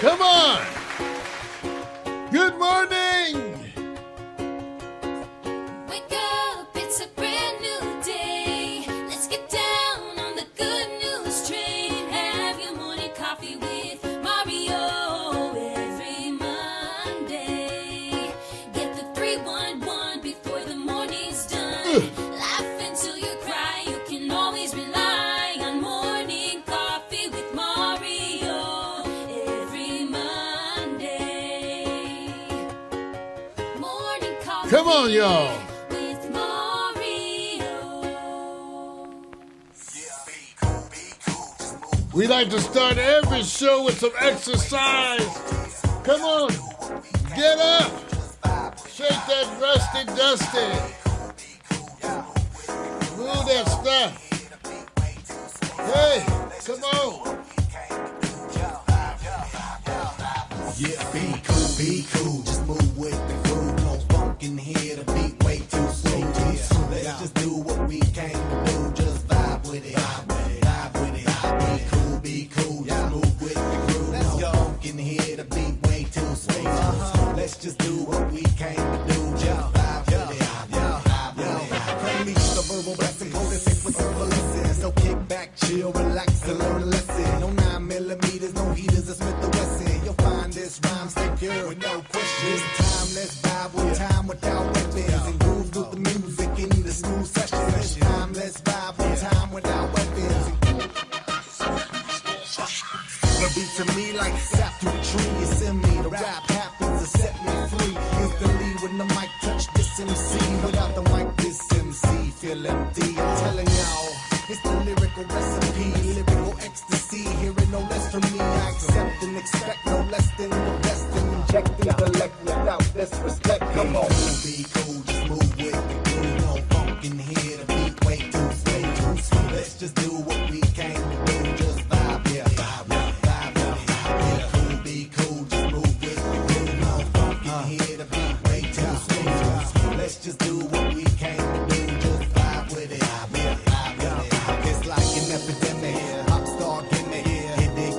Come on. Good morning. Wake up, it's a brand new day. Let's get down on the good news train. Have your morning coffee with Mario every Monday. Get the 311 before the morning's done. Laugh until you cry. You can always rely on morning coffee with Mario every Monday. Morning coffee. Come on, y'all. With Mario. We like to start every show with some exercise. Come on. Get up. Shake that rusty dusty. Move that stuff. Hey, come on. Yeah, be cool, just move with the groove. No funk in here, the beat way too slow. Let's just do what we came to do, just vibe with it, vibe with it. Be cool, just move with the groove. No funk in here, the beat way too slow. Let's just do what we came to do, just vibe with it, vibe with it. Unleash the verbal blessing, potency with herbalism. So kick back, chill, relax, and learn a lesson. No 9mm, no heaters, a Smith & Wesson. You'll find this rhyme secure with no question. This time, let's vibe with time without weapons. And groove with the music in the smooth session. This time, let's vibe with time without weapons. The beat to me like sap through the tree. It's in me, the rap happens to set me free. Instantly when the mic touch this MC. Without the mic, this MC feel empty. I'm telling y'all, it's the lyrical recipe, lyrical ecstasy. Hearing no less from me, I accept and expect no less than the best. And inject intellect without disrespect. Come on, be cool, just move with the groove. No funk in here, the beat way too slow. Let's just do what we came to do, just vibe, yeah, vibe, yeah. Be cool, just move with the groove. No funk in here, the beat way too slow. Let's just do what we came to do, just vibe with it, vibe with it. It's like an epidemic, pop star gimmick.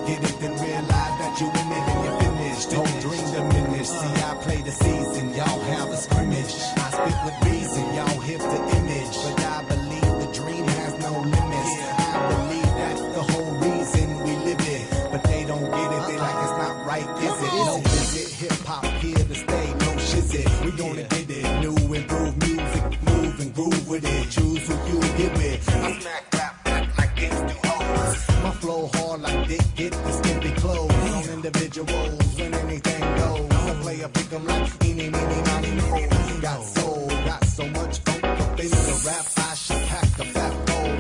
Get it, then realize that you in it and you're finished. Don't dream diminish. See, I play the season, y'all have a scrimmage. I spit with reason, y'all hit the image. But I believe the dream has no limits. I believe that's the whole reason we live it. But they don't get it, they like it's not right, is it? No visit, hip hop here to stay, no shizit. We gonna get it, new improved music, move and groove with it. Choose who you get with. I smack rap back like it's too hard. My flow hard like Dick get the skimpy clothes on individuals when anything goes. I play a pick 'em like eeny, meeny, miny, mo. Got soul, got so much funk up in the rap. I should pack a fat bowl.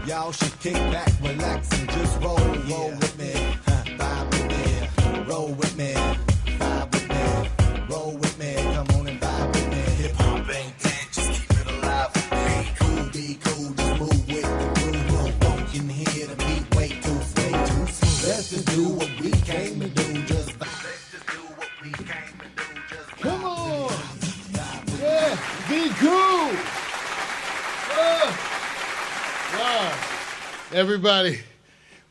Y'all should kick back, relax, and just roll with me, vibe with me, roll with me, vibe with me, roll with me. Come on and vibe with me. Hip hop ain't dead, just keep it alive. Be cool, just move with the groove. No funk in here, the beat way too slow. Let's just do what we came to do, just vibe. Let's just do what we came to do, just vibe. Come on. Yeah, be cool. Wow. Everybody,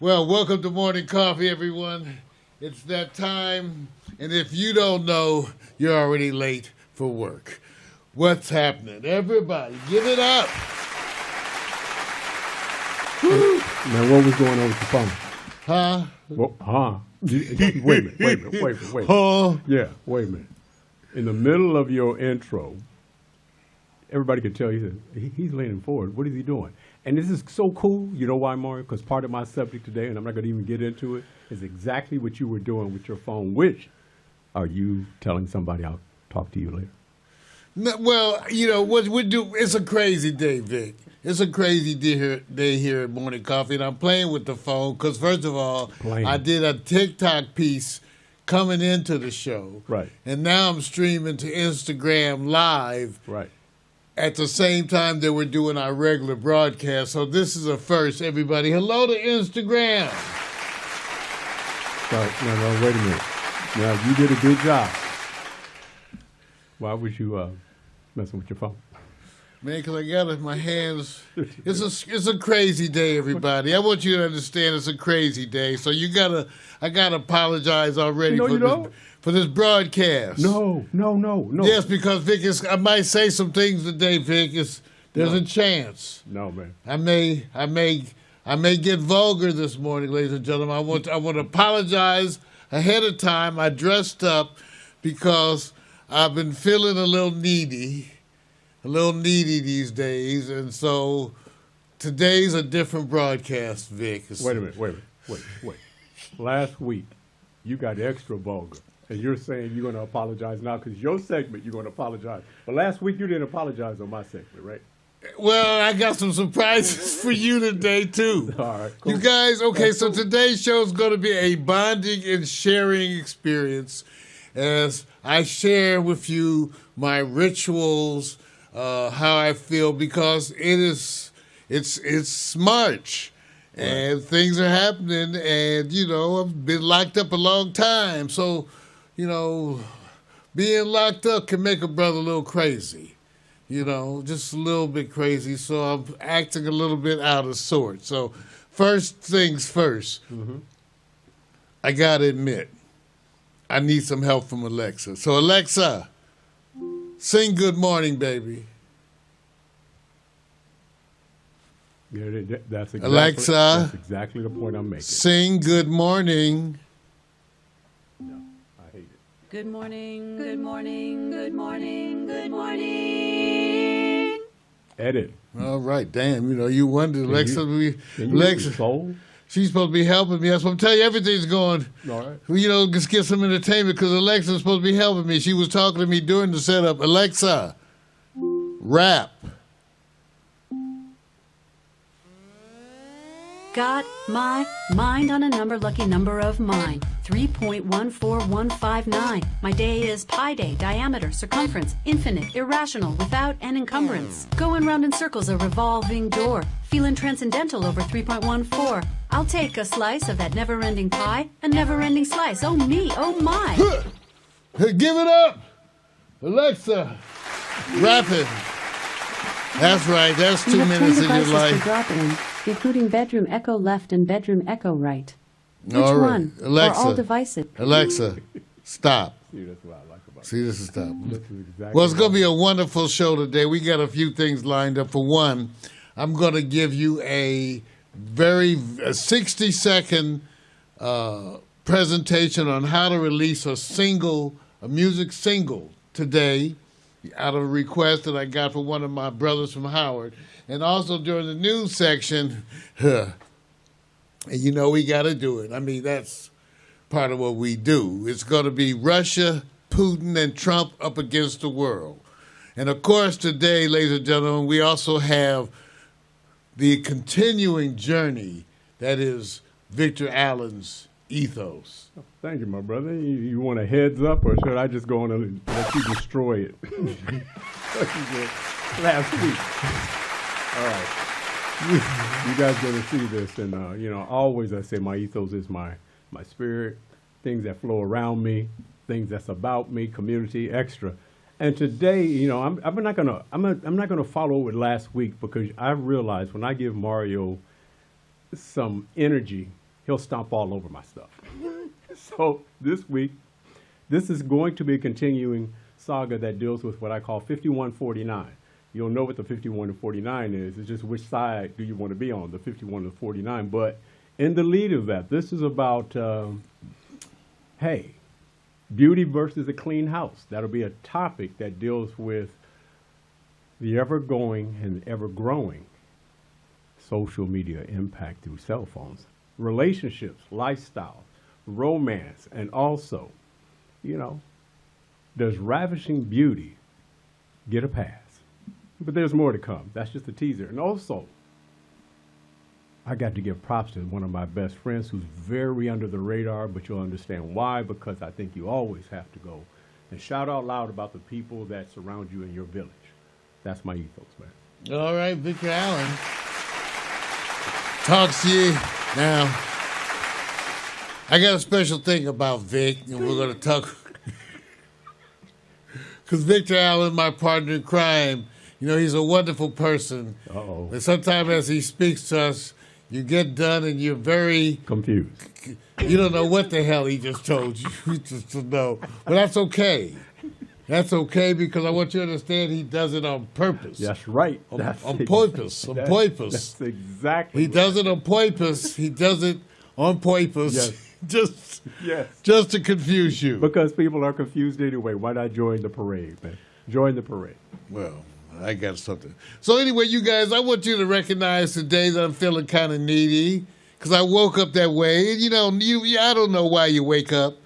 well, welcome to Morning Coffee, everyone. It's that time, and if you don't know, you're already late for work. What's happening? Everybody, give it up. Woo. Now, what was going on with the phone? Huh? Well, wait a minute. Huh? Yeah, wait a minute. In the middle of your intro, everybody could tell you he's leaning forward. What is he doing? And this is so cool. You know why, Mario? Because part of my subject today, and I'm not going to even get into it, is exactly what you were doing with your phone. Which are you telling somebody I'll talk to you later? No, well, you know, what we do, it's a crazy day, Vic. It's a crazy day here at Morning Coffee, and I'm playing with the phone because, first of all, I did a TikTok piece coming into the show. Right. And now I'm streaming to Instagram Live. Right. At the same time that we're doing our regular broadcast. So this is a first, everybody. Hello to Instagram. No, wait a minute. Now, you did a good job. Why was you messing with your phone? Man, because I got it in my hands. It's a crazy day, everybody. I want you to understand it's a crazy day. So I gotta apologize already for this broadcast. No. Yes, because Vic, I might say some things today, Vic. There's a chance. No, man. I may get vulgar this morning, ladies and gentlemen. I want to apologize ahead of time. I dressed up because I've been feeling a little needy these days, and so today's a different broadcast, Vic. Wait a minute. Last week, you got extra vulgar, and you're saying you're going to apologize now because your segment you're going to apologize. But last week you didn't apologize on my segment, right? Well, I got some surprises for you today, too. All right, cool. You guys, okay, so today's show is going to be a bonding and sharing experience as I share with you my rituals, how I feel, because it's March. And things are happening, and, I've been locked up a long time. So, being locked up can make a brother a little crazy. Just a little bit crazy. So I'm acting a little bit out of sorts. So first things first, I got to admit, I need some help from Alexa. So Alexa, sing Good Morning, Baby. Yeah, that's exactly the point I'm making. Sing Good Morning. No, I hate it. Good morning, good morning, good morning, good morning. Edit. All right, damn. You wondered, Alexa. Alexa, soul? she's supposed to be helping me. That's what I'm telling you. Everything's going. All right. Just get some entertainment because Alexa's supposed to be helping me. She was talking to me during the setup. Alexa, rap. Got my mind on a number, lucky number of mine. 3.14159. My day is pi day, diameter, circumference, infinite, irrational, without an encumbrance. Going round in circles, a revolving door. Feeling transcendental over 3.14. I'll take a slice of that never-ending pie, a never-ending slice. Oh me, oh my. Give it up. Alexa, rap it. That's right. That's 2 minutes of your life. Drop in, including bedroom echo left and bedroom echo right. Which all right. one? Alexa, or all devices? Alexa, stop. See, that's what I like about it. See, this is stop. This is exactly Well, it's going to be a wonderful show today. We got a few things lined up. For one, I'm going to give you a 60-second presentation on how to release a music single today, out of a request that I got from one of my brothers from Howard. And also during the news section, we got to do it. I mean, that's part of what we do. It's going to be Russia, Putin, and Trump up against the world. And, of course, today, ladies and gentlemen, we also have the continuing journey that is Victor Allen's ethos. Thank you, my brother. You want a heads up, or should I just go on and let you destroy it? Like you did last week. All right. You guys going to see this, and always I say my ethos is my spirit, things that flow around me, things that's about me, community, extra. And today, I'm not gonna follow with last week because I realized when I give Mario some energy, he'll stomp all over my stuff. So this week, this is going to be a continuing saga that deals with what I call 5149. You'll know what the 51 and 49 is. It's just which side do you want to be on, the 51 and 49. But in the lead of that, this is about, beauty versus a clean house. That'll be a topic that deals with the ever-going and ever-growing social media impact through cell phones, relationships, lifestyle, romance, and also, does ravishing beauty get a pass? But there's more to come. That's just a teaser. And also, I got to give props to one of my best friends who's very under the radar, but you'll understand why, because I think you always have to go and shout out loud about the people that surround you in your village. That's my ethos, man. All right, Victor Allen. Talk to you now. I got a special thing about Vic, and we're going to talk. Because Victor Allen, my partner in crime, he's a wonderful person. Uh-oh. And sometimes as he speaks to us, you get done and you're very Confused. You don't know what the hell he just told you. You just don't know. But that's okay. That's okay because I want you to understand he does it on purpose. That's right. On That's purpose. On purpose. That's exactly. He does it on purpose. He does it on purpose. Yes. just to confuse you. Because people are confused anyway. Why not join the parade, man? Join the parade. Well, I got something. So anyway, you guys, I want you to recognize today that I'm feeling kind of needy because I woke up that way. And, I don't know why you wake up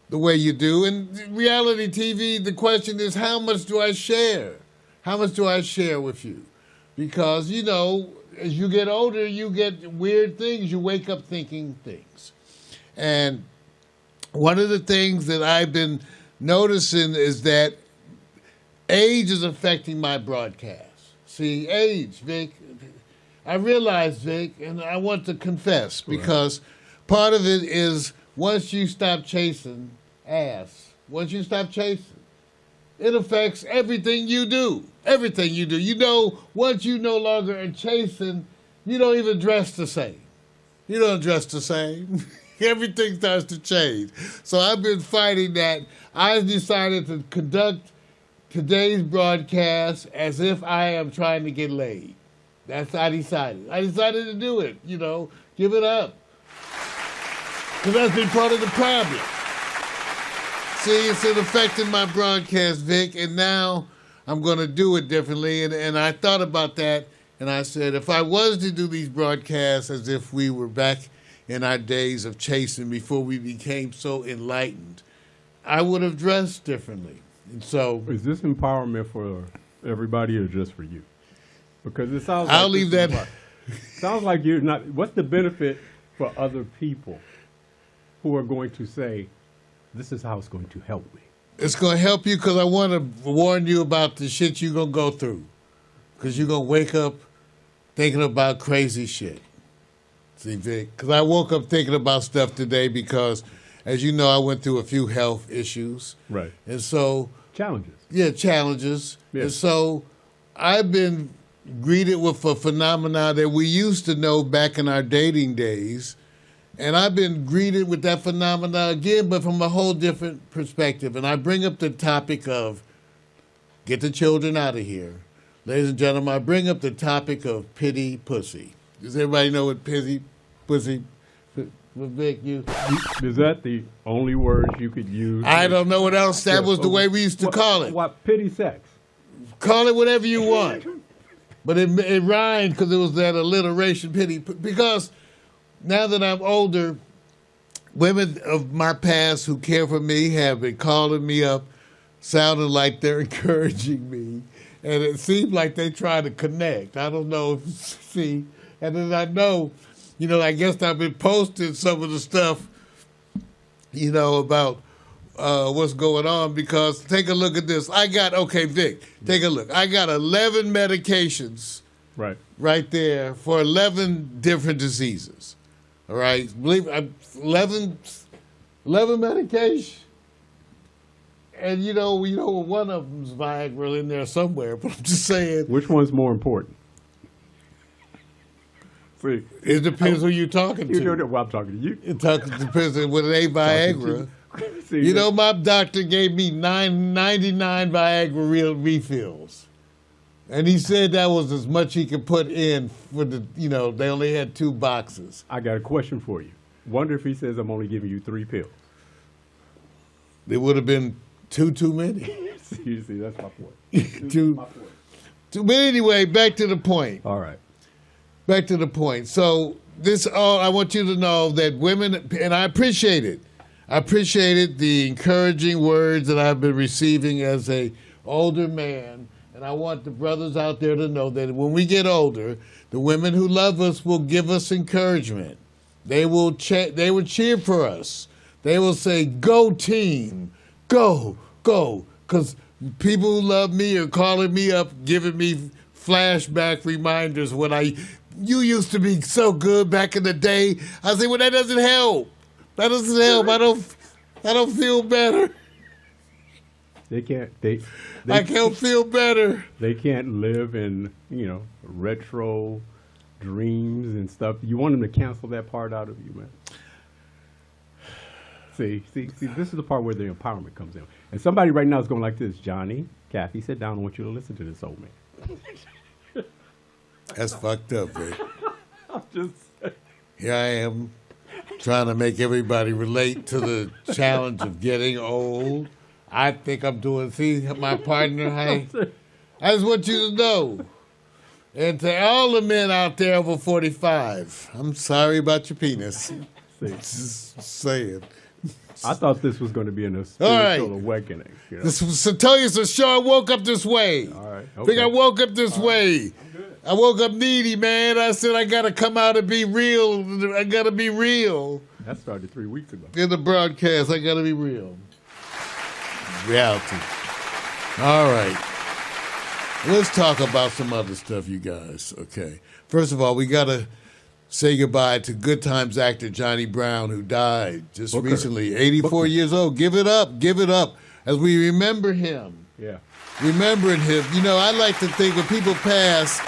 the way you do. And reality TV, the question is, how much do I share? How much do I share with you? Because, as you get older, you get weird things. You wake up thinking things. And one of the things that I've been noticing is that age is affecting my broadcast. See, age, Vic. I realize, Vic, and I want to confess because part of it is once you stop chasing ass, once you stop chasing, it affects everything you do. Everything you do. Once you no longer are chasing, you don't even dress the same. You don't dress the same. Everything starts to change. So I've been fighting that. I decided to conduct today's broadcast as if I am trying to get laid. That's I decided. I decided to do it, give it up. Because that's been part of the problem. See, it's affecting my broadcast, Vic, and now I'm going to do it differently. And I thought about that, and I said, if I was to do these broadcasts as if we were back in our days of chasing before we became so enlightened, I would have dressed differently. And so, is this empowerment for everybody or just for you? Because it sounds. I'll leave that. Sounds like you're not. What's the benefit for other people who are going to say, "This is how it's going to help me"? It's going to help you because I want to warn you about the shit you're going to go through. Because you're going to wake up thinking about crazy shit. See, Vic? Because I woke up thinking about stuff today because, as you know, I went through a few health issues. Right. And so. Challenges. Yeah, challenges. Yeah. And so I've been greeted with a phenomena that we used to know back in our dating days. And I've been greeted with that phenomena again, but from a whole different perspective. And I bring up the topic of get the children out of here. Ladies and gentlemen, I bring up the topic of pity pussy. Does everybody know what pity pussy? Vic, you? Is that the only words you could use? I don't know what else. That was the way we used to call it. What, pity sex? Call it whatever you want. But it rhymed because it was that alliteration, pity. Because now that I'm older, women of my past who care for me have been calling me up, sounding like they're encouraging me. And it seemed like they try to connect. I don't know. See? And then I know, I guess I've been posting some of the stuff, about what's going on because take a look at this. Vic, take a look. I got 11 medications right there for 11 different diseases. All right? Believe 11 medications. And one of them's Viagra in there somewhere, but I'm just saying. Which one's more important? See, it depends who you're talking to. You know what I'm talking to you. It depends on whether they Viagra. See, My doctor gave me 99 Viagra refills. And he said that was as much he could put in for they only had 2 boxes. I got a question for you. Wonder if he says I'm only giving you 3 pills. There would have been 2 too many. see, that's my point. Two. But anyway, back to the point. All right. Back to the point. So I want you to know that women, and I appreciate it. I appreciated the encouraging words that I've been receiving as a older man. And I want the brothers out there to know that when we get older, the women who love us will give us encouragement. They will cheer for us. They will say, "Go team, go." Because people who love me are calling me up, giving me flashback reminders when you used to be so good back in the day. I say, well, that doesn't help. That doesn't help. I don't feel better. They can't. I can't feel better. They can't live in retro dreams and stuff. You want them to cancel that part out of you, man. See, this is the part where the empowerment comes in. And somebody right now is going like this, Johnny, Kathy, sit down. I want you to listen to this old man. That's fucked up, man. Just Here I am trying to make everybody relate to the challenge of getting old. I think I'm doing, see my partner, I just want you to know. And to all the men out there over 45, I'm sorry about your penis. Just saying. I thought this was going to be in a spiritual awakening. So tell you, so sure I woke up this way. All right. I think I woke up this way. I woke up needy, man. I said I got to come out and be real. I got to be real. That started 3 weeks ago. In the broadcast, I got to be real. Reality. All right. Let's talk about some other stuff, you guys. Okay. First of all, we got to say goodbye to Good Times actor Johnny Brown, who died just recently, 84 years old. Give it up as we remember him. Yeah. Remembering him. I like to think when people pass,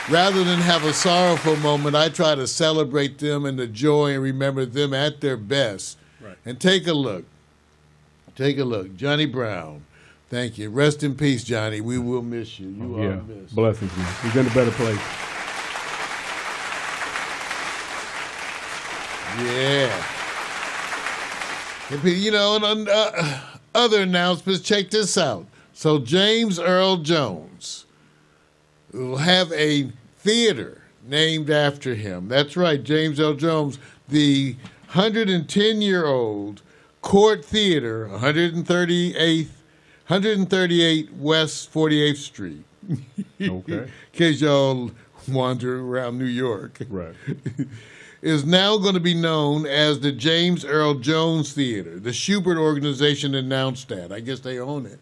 rather than have a sorrowful moment, I try to celebrate them and the joy and remember them at their best. Right. And take a look. Johnny Brown. Thank you. Rest in peace, Johnny. We will miss you. You are missed. Blessings, man. He's in a better place. Yeah. And other announcements, check this out. So James Earl Jones will have a theater named after him. That's right, James Earl Jones, the 110-year-old Court Theater, 138 West 48th Street. Okay. In case y'all wander around New York. Right. Is now going to be known as the James Earl Jones Theater. The Schubert organization announced that. I guess they own it.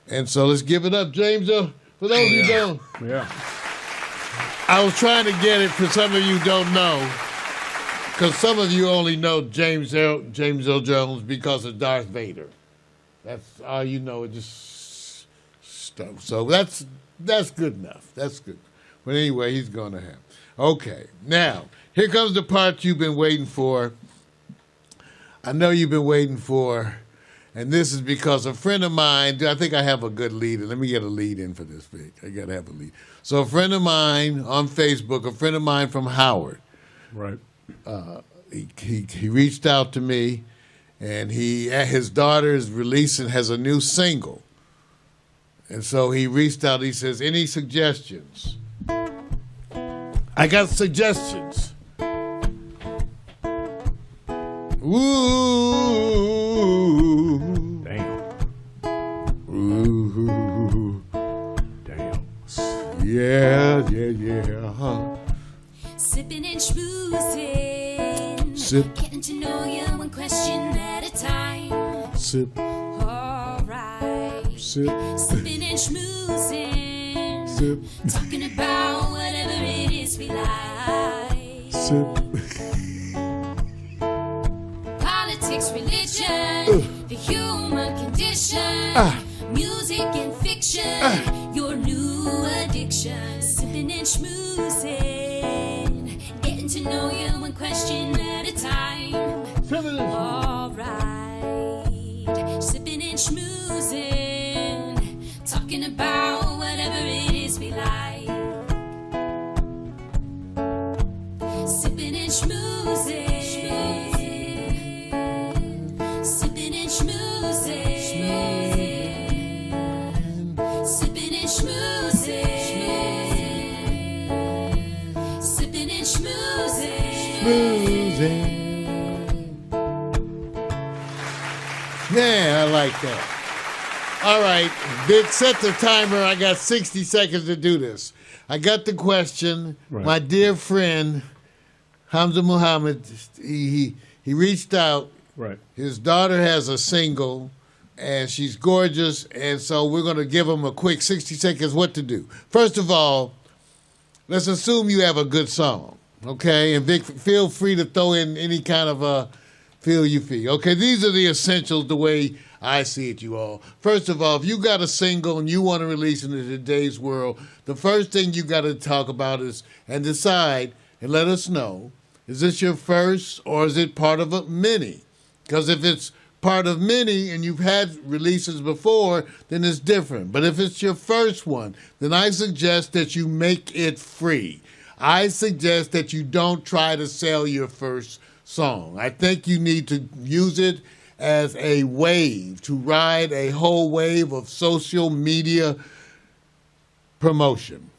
And so let's give it up, James Earl. For those of you who don't. Yeah. I was trying to get it for some of you who don't know, because some of you only know James Earl Jones because of Darth Vader. That's all you know, just stuff. So that's good enough. That's good. But anyway, he's going to have. Okay, now, here comes the part you've been waiting for. I know you've been waiting for, and this is because a friend of mine, I think I have a good lead, and let me get a lead in for this, Vic. I got to have a lead. So a friend of mine on Facebook, a friend of mine from Howard, Right. he reached out to me, and his daughter is releasing, has a new single. And so he reached out, he says, any suggestions? I got suggestions. Ooh. Damn. Ooh. Damn. Yeah. Sipping and schmoozing. Sip. Getting to know you one question at a time. Sip. Alright. Sip. Sipping and schmoozing. Sip. Talking about whatever it is we like. Sip. Politics, religion, the human condition, music and fiction, your new addiction. Sipping and schmoozing, getting to know you one question at a time. Alright, sipping and schmoozing, talking about whatever it is we like. Sipping and schmoozing. Sipping and schmoozing. Sipping and schmoozing. Sipping and schmoozing. Yeah, I like that. All right, Vic, set the timer. I got 60 seconds to do this. I got the question. Right. My dear friend, Hamza Muhammad, he reached out. Right. His daughter has a single, and she's gorgeous, and so we're going to give him a quick 60 seconds what to do. First of all, let's assume you have a good song, okay? And Vic, feel free to throw in any kind of feel your fee. Okay, these are the essentials the way I see it, you all. First of all, if you got a single and you want to release it in today's world, the first thing you got to talk about is and decide and let us know, is this your first or is it part of a mini? Because if it's part of many and you've had releases before, then it's different. But if it's your first one, then I suggest that you make it free. I suggest that you don't try to sell your first song. I think you need to use it as a wave, to ride a whole wave of social media promotion.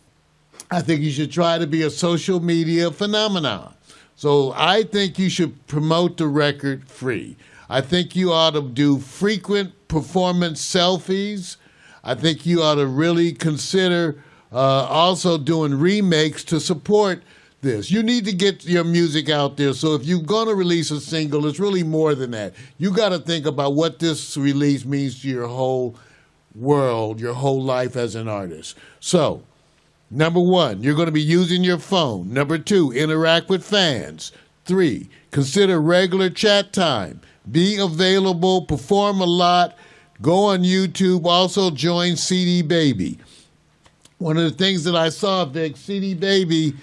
I think you should try to be a social media phenomenon. So I think you should promote the record free. I think you ought to do frequent performance selfies. I think you ought to really consider also doing remakes to support this. You need to get your music out there. So if you're going to release a single, it's really more than that. You got to think about what this release means to your whole world, your whole life as an artist. So, number one, you're going to be using your phone. Number two, interact with fans. 3, consider regular chat time. Be available, perform a lot, go on YouTube, also join CD Baby. One of the things that I saw, Vic, CD Baby,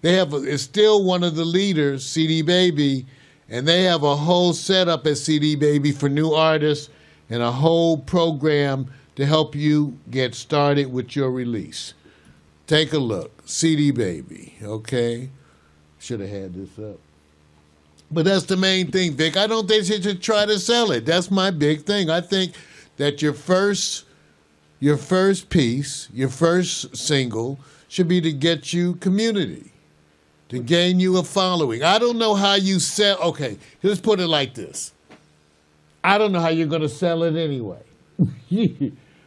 is still one of the leaders, CD Baby, and they have a whole setup at CD Baby for new artists and a whole program to help you get started with your release. Take a look, CD Baby, okay? Should have had this up. But that's the main thing, Vic. I don't think you should try to sell it. That's my big thing. I think that your first piece, your first single, should be to get you community, to gain you a following. I don't know how you sell. Okay, let's put it like this. I don't know how you're going to sell it anyway.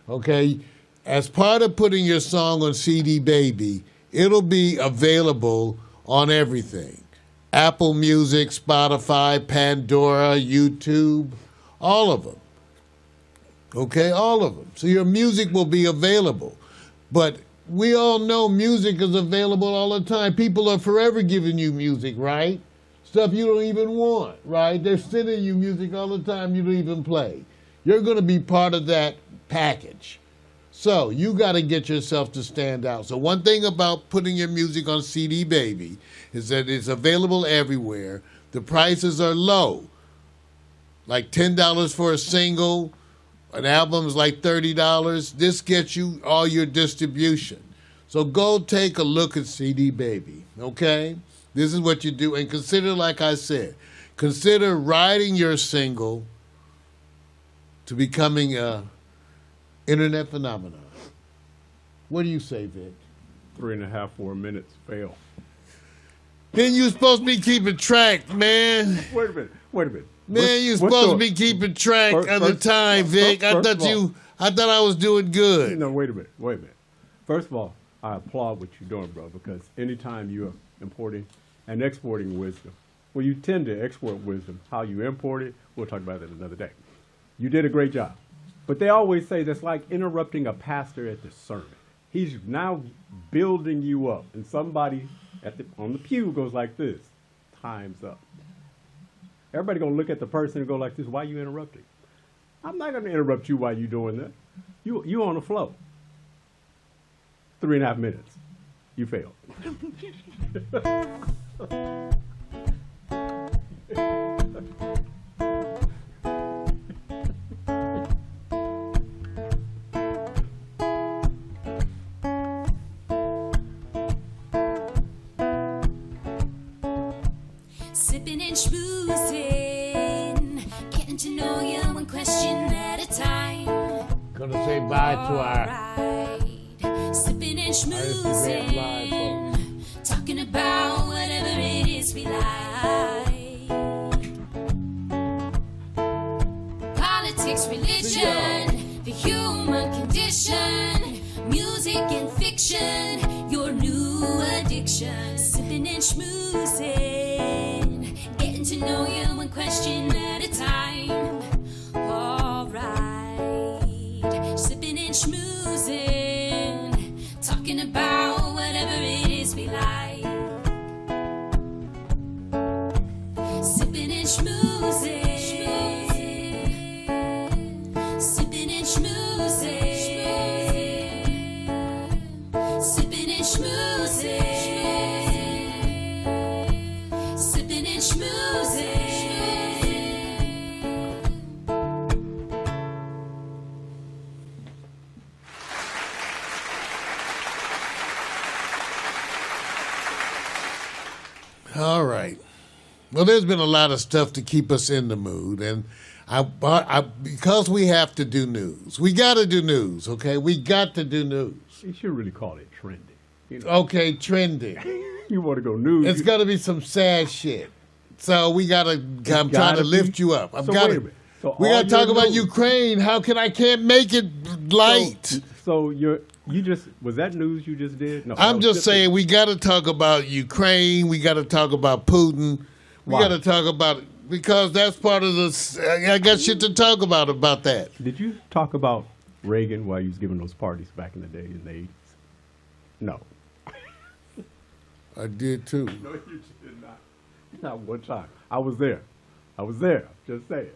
Okay? As part of putting your song on CD Baby, it'll be available on everything. Apple Music, Spotify, Pandora, YouTube, all of them. Okay, all of them. So your music will be available. But we all know music is available all the time. People are forever giving you music, right? Stuff you don't even want, right? They're sending you music all the time you don't even play. You're going to be part of that package. So you got to get yourself to stand out. So one thing about putting your music on CD Baby is that it's available everywhere. The prices are low, like $10 for a single. An album is like $30. This gets you all your distribution. So go take a look at CD Baby, okay? This is what you do. And consider, like I said, consider riding your single to becoming a internet phenomenon. What do you say, Vic? 3.5, 4 minutes fail. Then you're supposed to be keeping track, man. Wait a minute. Man, you're supposed to be keeping track of the time, Vic. I thought I was doing good. No, wait a minute. First of all, I applaud what you're doing, bro, because anytime you're importing and exporting wisdom, well, you tend to export wisdom. How you import it, we'll talk about that another day. You did a great job. But they always say that's like interrupting a pastor at the sermon. He's now building you up, and somebody on the pew goes like this, time's up. Everybody gonna look at the person and go like this, why are you interrupting? I'm not gonna interrupt you while you're doing that. You on the flow. 3.5 minutes. You failed. Sipping and schmoozing, getting to know you one question at a time. Gonna say bye to our Alright. Sipping and schmoozing, talking about whatever it is we like. Politics, religion, the human condition, music and fiction, your new addiction. Sipping and schmoozing, getting to know you one question at a time. Alright, sipping and schmoozing, talking about whatever it is we like. Sipping and schmoozing. Sipping and schmoozing. Sipping and schmoozing. Sipping and schmoozing. All right. Well, there's been a lot of stuff to keep us in the mood, and because we have to do news, we got to do news. Okay, we got to do news. You should really call it trending. You know? Okay, trending. You want to go news? It's got to be some sad shit. So we got to. I'm trying gotta to lift be- you up. So wait a minute. So We all got to talk your about news- Ukraine. How can I can't make it light? So you just was that news you just did? No, I'm that was just saying we got to talk about Ukraine. We got to talk about Putin. We Why? got to talk about because that's part of the. I got shit to talk about that. Did you talk about Reagan while you was giving those parties back in the day in the 80s? No. I did too. No, you did not. Not one time. I was there. Just saying.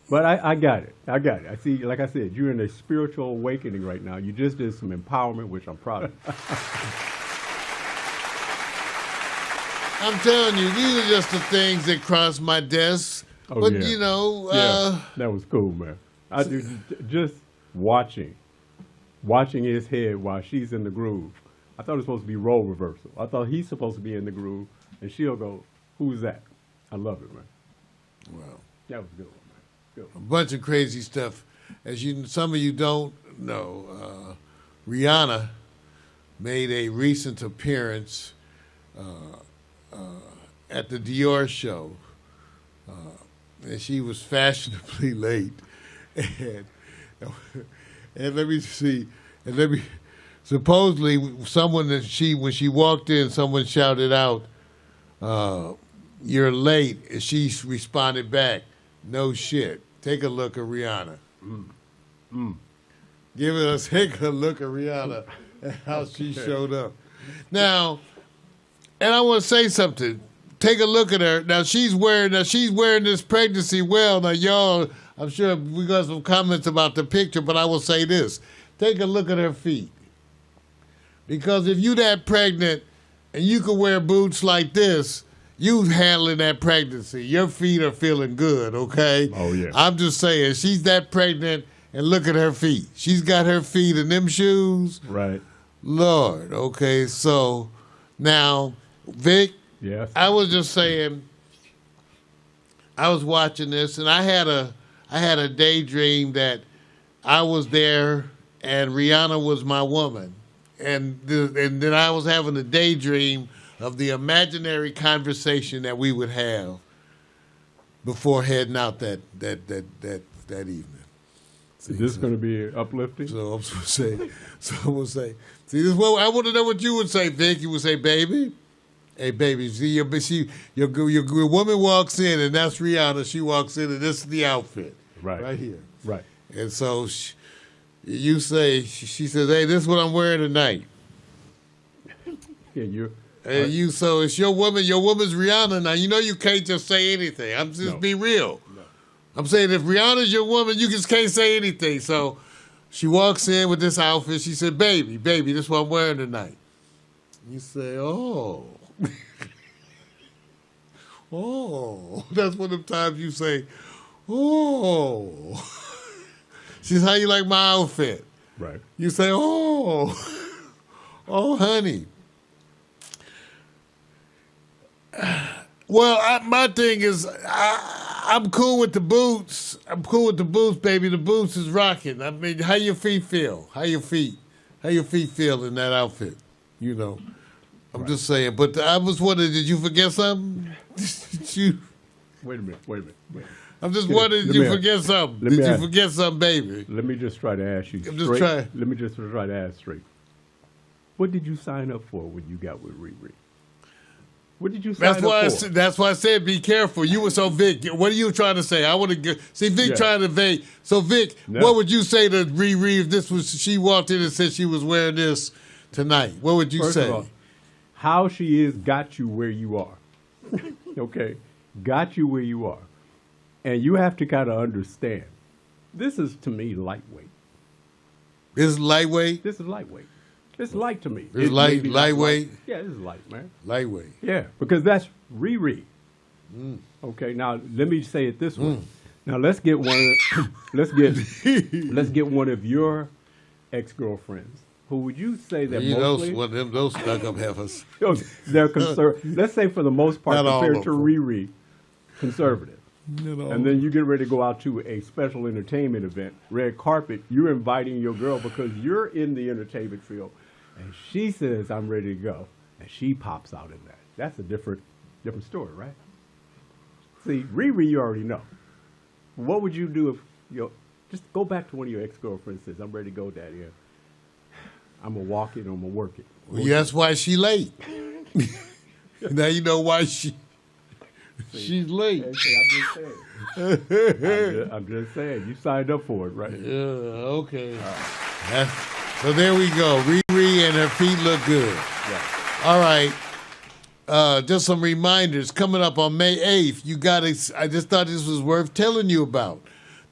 But I got it. I see, like I said, you're in a spiritual awakening right now. You just did some empowerment, which I'm proud of. I'm telling you, these are just the things that cross my desk. Oh, But, yeah. you know, Yeah, that was cool, man. Just watching his head while she's in the groove. I thought it was supposed to be role reversal. I thought he's supposed to be in the groove, and she'll go, "Who's that?" I love it, man. well, That was a good one, man. Good a one. bunch of crazy stuff. As some of you don't know, Rihanna made a recent appearance at the Dior show, and she was fashionably late. And let me see, supposedly someone when she walked in, someone shouted out, "You're late," and she responded back, "No shit." Take a look at Rihanna. Take a look at Rihanna and how she showed up. Now, and I want to say something. Take a look at her. Now she's wearing this pregnancy well. Now y'all, I'm sure we got some comments about the picture, but I will say this. Take a look at her feet. Because if you that pregnant and you can wear boots like this, you handling that pregnancy. Your feet are feeling good, okay? Oh, yeah. I'm just saying, she's that pregnant and look at her feet. She's got her feet in them shoes. Right. Lord, okay, so now, Vic, Yes. I was just saying, I was watching this and I had a daydream that I was there and Rihanna was my woman. And then I was having a daydream of the imaginary conversation that we would have before heading out that evening. Is this going to be uplifting? So I'm gonna say, see, this is what I want to know what you would say, Vic. You would say, baby, hey, baby, see, your woman walks in, and that's Rihanna. She walks in, and this is the outfit, right here. Right. And so you say, she says, hey, this is what I'm wearing tonight. Yeah, And so it's your woman. Your woman's Rihanna. Now you know you can't just say anything. I'm just No. be real. No. I'm saying if Rihanna's your woman, you just can't say anything. So she walks in with this outfit. She said, "Baby, this is what I'm wearing tonight." You say, "Oh, oh." That's one of the times you say, "Oh." She says, "How you like my outfit?" right. You say, "Oh, oh, honey." Well, my thing is, I'm cool with the boots. I'm cool with the boots, baby. The boots is rocking. I mean, how your feet feel? How your feet feel in that outfit? You know, I'm just saying. But I was wondering, did you forget something? Wait a minute. I'm just Let wondering, did me you ask- forget something? let Did me you ask- forget something, baby? Let me just try to ask you I'm just straight. trying. Let me just try to ask straight. What did you sign up for when you got with Riri? What did you sign That's why. up for? That's why I said be careful. You were so Vic. What are you trying to say? I want to get see Vic Yeah. trying to Vic. So Vic, No. what would you say to Riri if this was she walked in and said she was wearing this tonight? What would you First say? of all, how she is got you where you are. Okay. got you where you are. And you have to kind of understand. This is, to me, lightweight. This is lightweight? This is lightweight. It's light to me. This is lightweight? Light. Yeah, this is light, man. Lightweight. Yeah, because that's Riri. Okay, now let me say it this way. Now let's get one. Let's get one of your ex-girlfriends. Who would you say that mostly? One of them, those stuck-up heifers. They're let's say for the most part, Not all compared of to them. Riri, conservative. And then you get ready to go out to a special entertainment event, red carpet. You're inviting your girl because you're in the entertainment field, and she says, "I'm ready to go," and she pops out in that. That's a different story, right? See, Riri, you already know. What would you do if just go back to one of your ex-girlfriends says, "I'm ready to go, Daddy. I'm gonna walk it, I'm gonna work it." Well, that's why she late. Now you know why she's late. I'm just saying. You signed up for it, right? Yeah, okay. So there we go. Riri and her feet look good. Yeah. All right. Just some reminders. Coming up on May 8th, I just thought this was worth telling you about.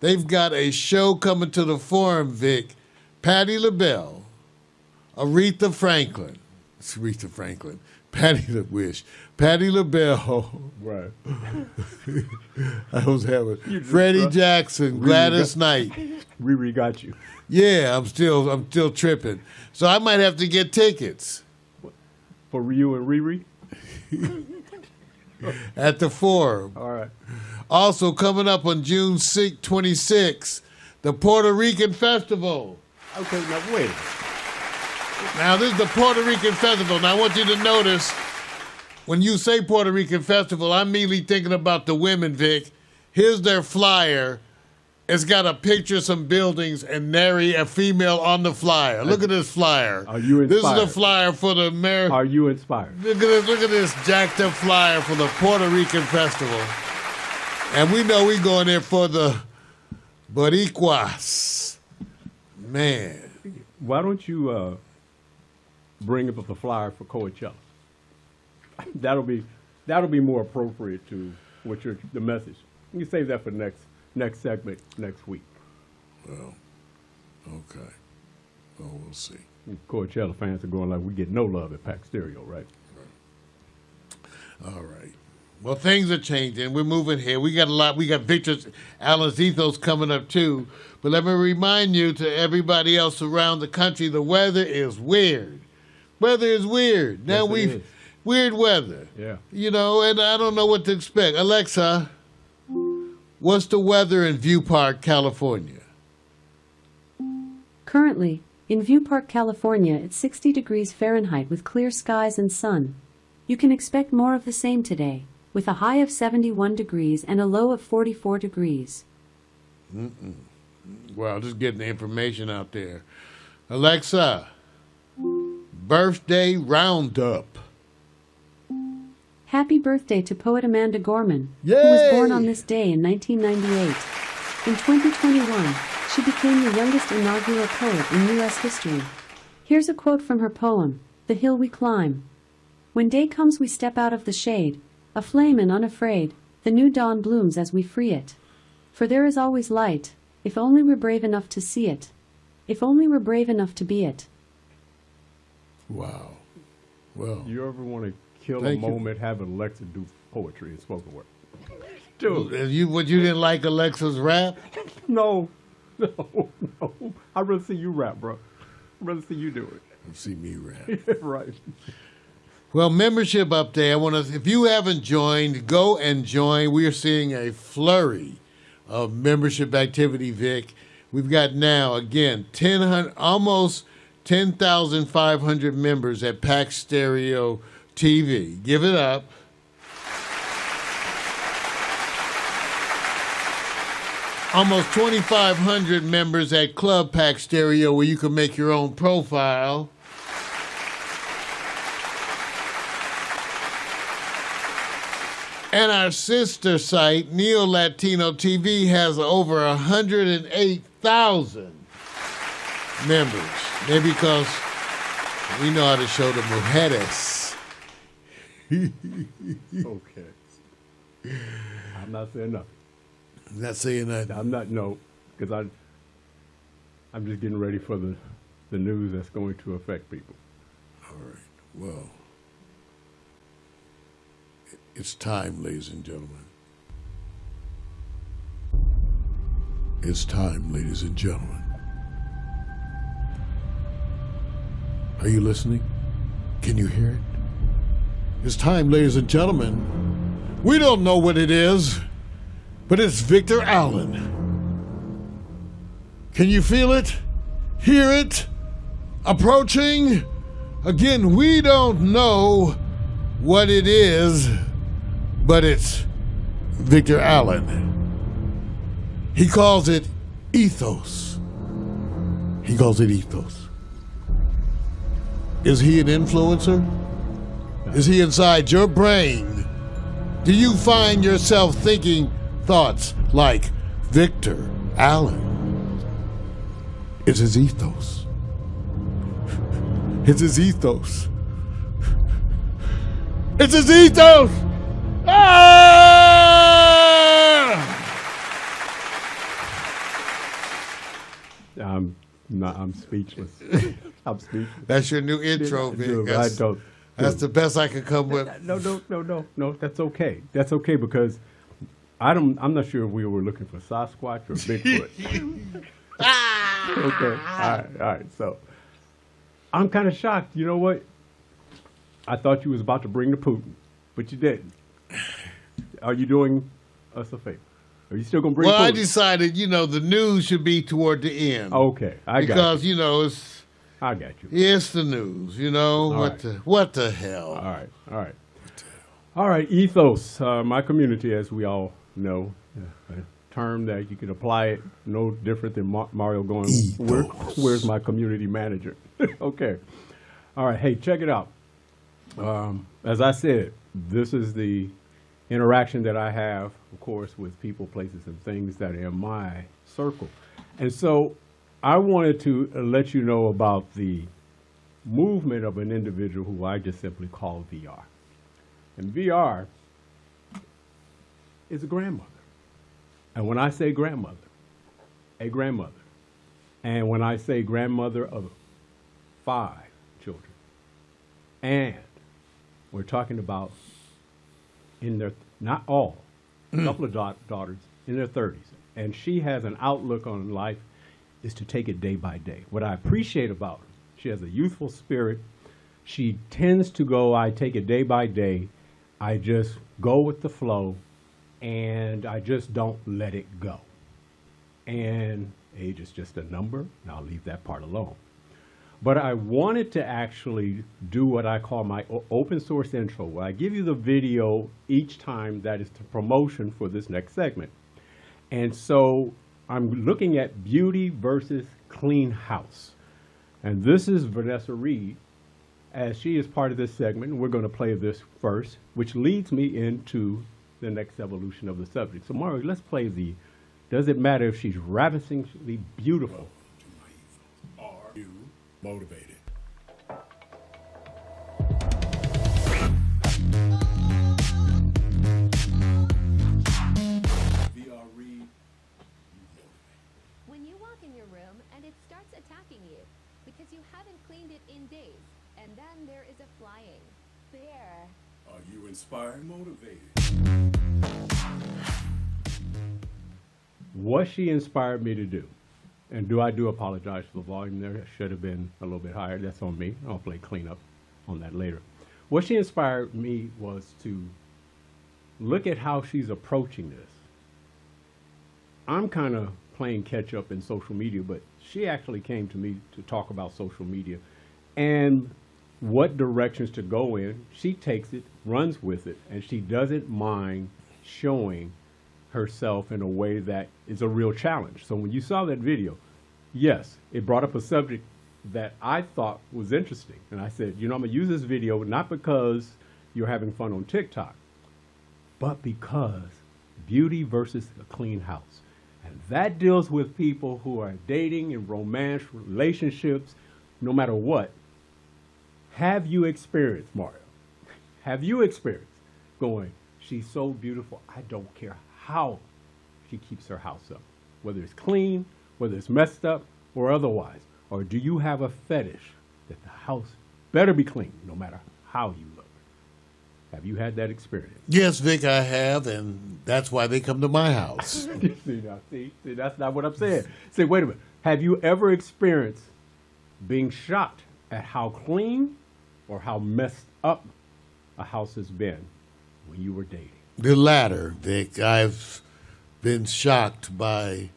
They've got a show coming to the Forum, Vic. Patti LaBelle, Aretha Franklin. Patti LaBelle. Right. I was having Freddie Jackson, Gladys Knight. Riri got you. Yeah, I'm still tripping. So I might have to get tickets For you and Riri? at the Forum. All right. Also coming up on June 26th, the Puerto Rican Festival. Okay, now wait. Now this is the Puerto Rican Festival. Now I want you to notice, when you say Puerto Rican Festival, I'm immediately thinking about the women, Vic. Here's their flyer. It's got a picture of some buildings and nary a female on the flyer. Look at this flyer. Are you This is the inspired? flyer for the American. Are you inspired? Look at this jacked up flyer for the Puerto Rican Festival. And we know we're going there for the Boricuas. Man. Why don't you bring up the flyer for Coachella? That'll be more appropriate to what the message. You can save that for next segment next week. Well, okay. Well, we'll see. Coachella fans are going like, we get no love at Pax Stereo, right? All right. Well, things are changing. We're moving here. We got a lot. We got Victor's Alan's Ethos coming up too. But let me remind you to everybody else around the country, the weather is weird. Weather is weird. Now Yes, it is. weird weather. Yeah. You know, and I don't know what to expect. Alexa, what's the weather in View Park, California? Currently, in View Park, California, it's 60 degrees Fahrenheit with clear skies and sun. You can expect more of the same today, with a high of 71 degrees and a low of 44 degrees. Well, just getting the information out there. Alexa, birthday roundup. Happy birthday to poet Amanda Gorman, Yay! who was born on this day in 1998. In 2021, she became the youngest inaugural poet in U.S. history. Here's a quote from her poem, The Hill We Climb. When day comes we step out of the shade, aflame and unafraid, the new dawn blooms as we free it. For there is always light, if only we're brave enough to see it. If only we're brave enough to be it. Wow. Well, You ever want to kill Thank a you. moment, have Alexa do poetry and spoken word? Dude, you didn't like Alexa's rap? no. I'd rather see you rap, bro. I'd rather see you do Let's see me rap. it. Right. Well, membership update. If you haven't joined, go and join. We are seeing a flurry of membership activity, Vic. We've got now, again, almost 10,500 members at Pax Stereo TV. Give it up. Almost 2,500 members at Club Pax Stereo, where you can make your own profile. And our sister site, Neo Latino TV, has over 108,000 members. Maybe because we know how to show the mujeres. Okay. I'm not saying nothing. Not saying that. I'm not, no, because I'm just getting ready for the news that's going to affect people. All right. Well, it's time, ladies and gentlemen. It's time, ladies and gentlemen. Are you listening? Can you hear it? It's time, ladies and gentlemen. We don't know what it is, but it's Victor Allen. Can you feel it? Hear it? Approaching? Again, we don't know what it is, but it's Victor Allen. He calls it ethos. He calls it ethos. Is he an influencer? Is he inside your brain? Do you find yourself thinking thoughts like Victor Allen? It's his ethos. It's his ethos. It's his ethos! Ah! I'm speechless. I'm speechless. That's your new intro, Vic. That's the best I could come with. No. That's okay. That's okay because I'm not sure if we were looking for Sasquatch or Bigfoot. Okay. All right. So I'm kind of shocked. You know what? I thought you was about to bring the Putin, but you didn't. Are you doing us a favor? Are you still going to bring Putin? Well, I decided, the news should be toward the end. Okay. I got because, you. it's... I got you. It's the news, What the hell? All right. All right, ethos. My community, as we all know, a term that you can apply it no different than Mario going, where's my community manager? Okay. All right, hey, check it out. As I said, this is the interaction that I have, of course, with people, places, and things that are in my circle. And so I wanted to let you know about the movement of an individual who I just simply call VR. And VR is a grandmother. And when I say grandmother, a grandmother. And when I say grandmother of 5 children. And we're talking about in their, not all, a couple of daughters in their 30s. And she has an outlook on life is to take it day by day. What I appreciate about her, she has a youthful spirit. She tends to go, I take it day by day. I just go with the flow, and I just don't let it go. And age is just a number, and I'll leave that part alone. But I wanted to actually do what I call my open source intro, where I give you the video each time that is the promotion for this next segment. And so I'm looking at beauty versus clean house. And this is Vanessa Reed, as she is part of this segment. We're going to play this first, which leads me into the next evolution of the subject. So Mario, let's play the, does it matter if she's ravishingly beautiful? Are you motivated? When you walk in your room and it starts attacking you because you haven't cleaned it in days, and then there is a flying bear. Are you inspired, motivated? What she inspired me to do, and I do apologize for the volume there. It should have been a little bit higher. That's on me. I'll play cleanup on that later. What she inspired me was to look at how she's approaching this. I'm kind of playing catch up in social media, but she actually came to me to talk about social media and what directions to go in. She takes it, runs with it, and she doesn't mind showing herself in a way that is a real challenge. So when you saw that video, yes, it brought up a subject that I thought was interesting. And I said, I'm gonna use this video not because you're having fun on TikTok, but because beauty versus a clean house. And that deals with people who are dating in romance relationships, no matter what. Have you experienced, Mario? Have you experienced going, she's so beautiful. I don't care how she keeps her house up, whether it's clean, whether it's messed up, or otherwise. Or do you have a fetish that the house better be clean, no matter how you look? Have you had that experience? Yes, Vic, I have, and that's why they come to my house. See, that's not what I'm saying. Say, wait a minute. Have you ever experienced being shocked at how clean or how messed up a house has been when you were dating? The latter, Vic. I've been shocked by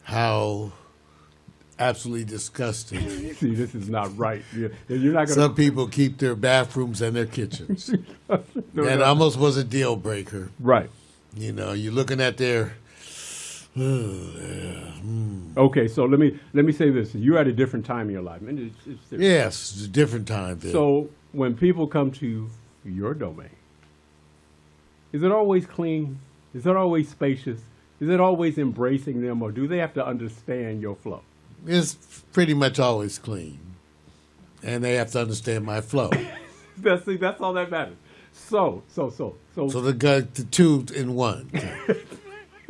how absolutely disgusting. See, this is not right. You're not going Some people keep their bathrooms and their kitchens. That almost was a deal breaker. Right. You know, you're looking at their. Okay, so let me say this: you're at a different time in your life, and it's serious. Yes, it's a different time. Vic. So when people come to your domain, is it always clean? Is it always spacious? Is it always embracing them, or do they have to understand your flow? It's pretty much always clean, and they have to understand my flow. That's all that matters. So the two in one.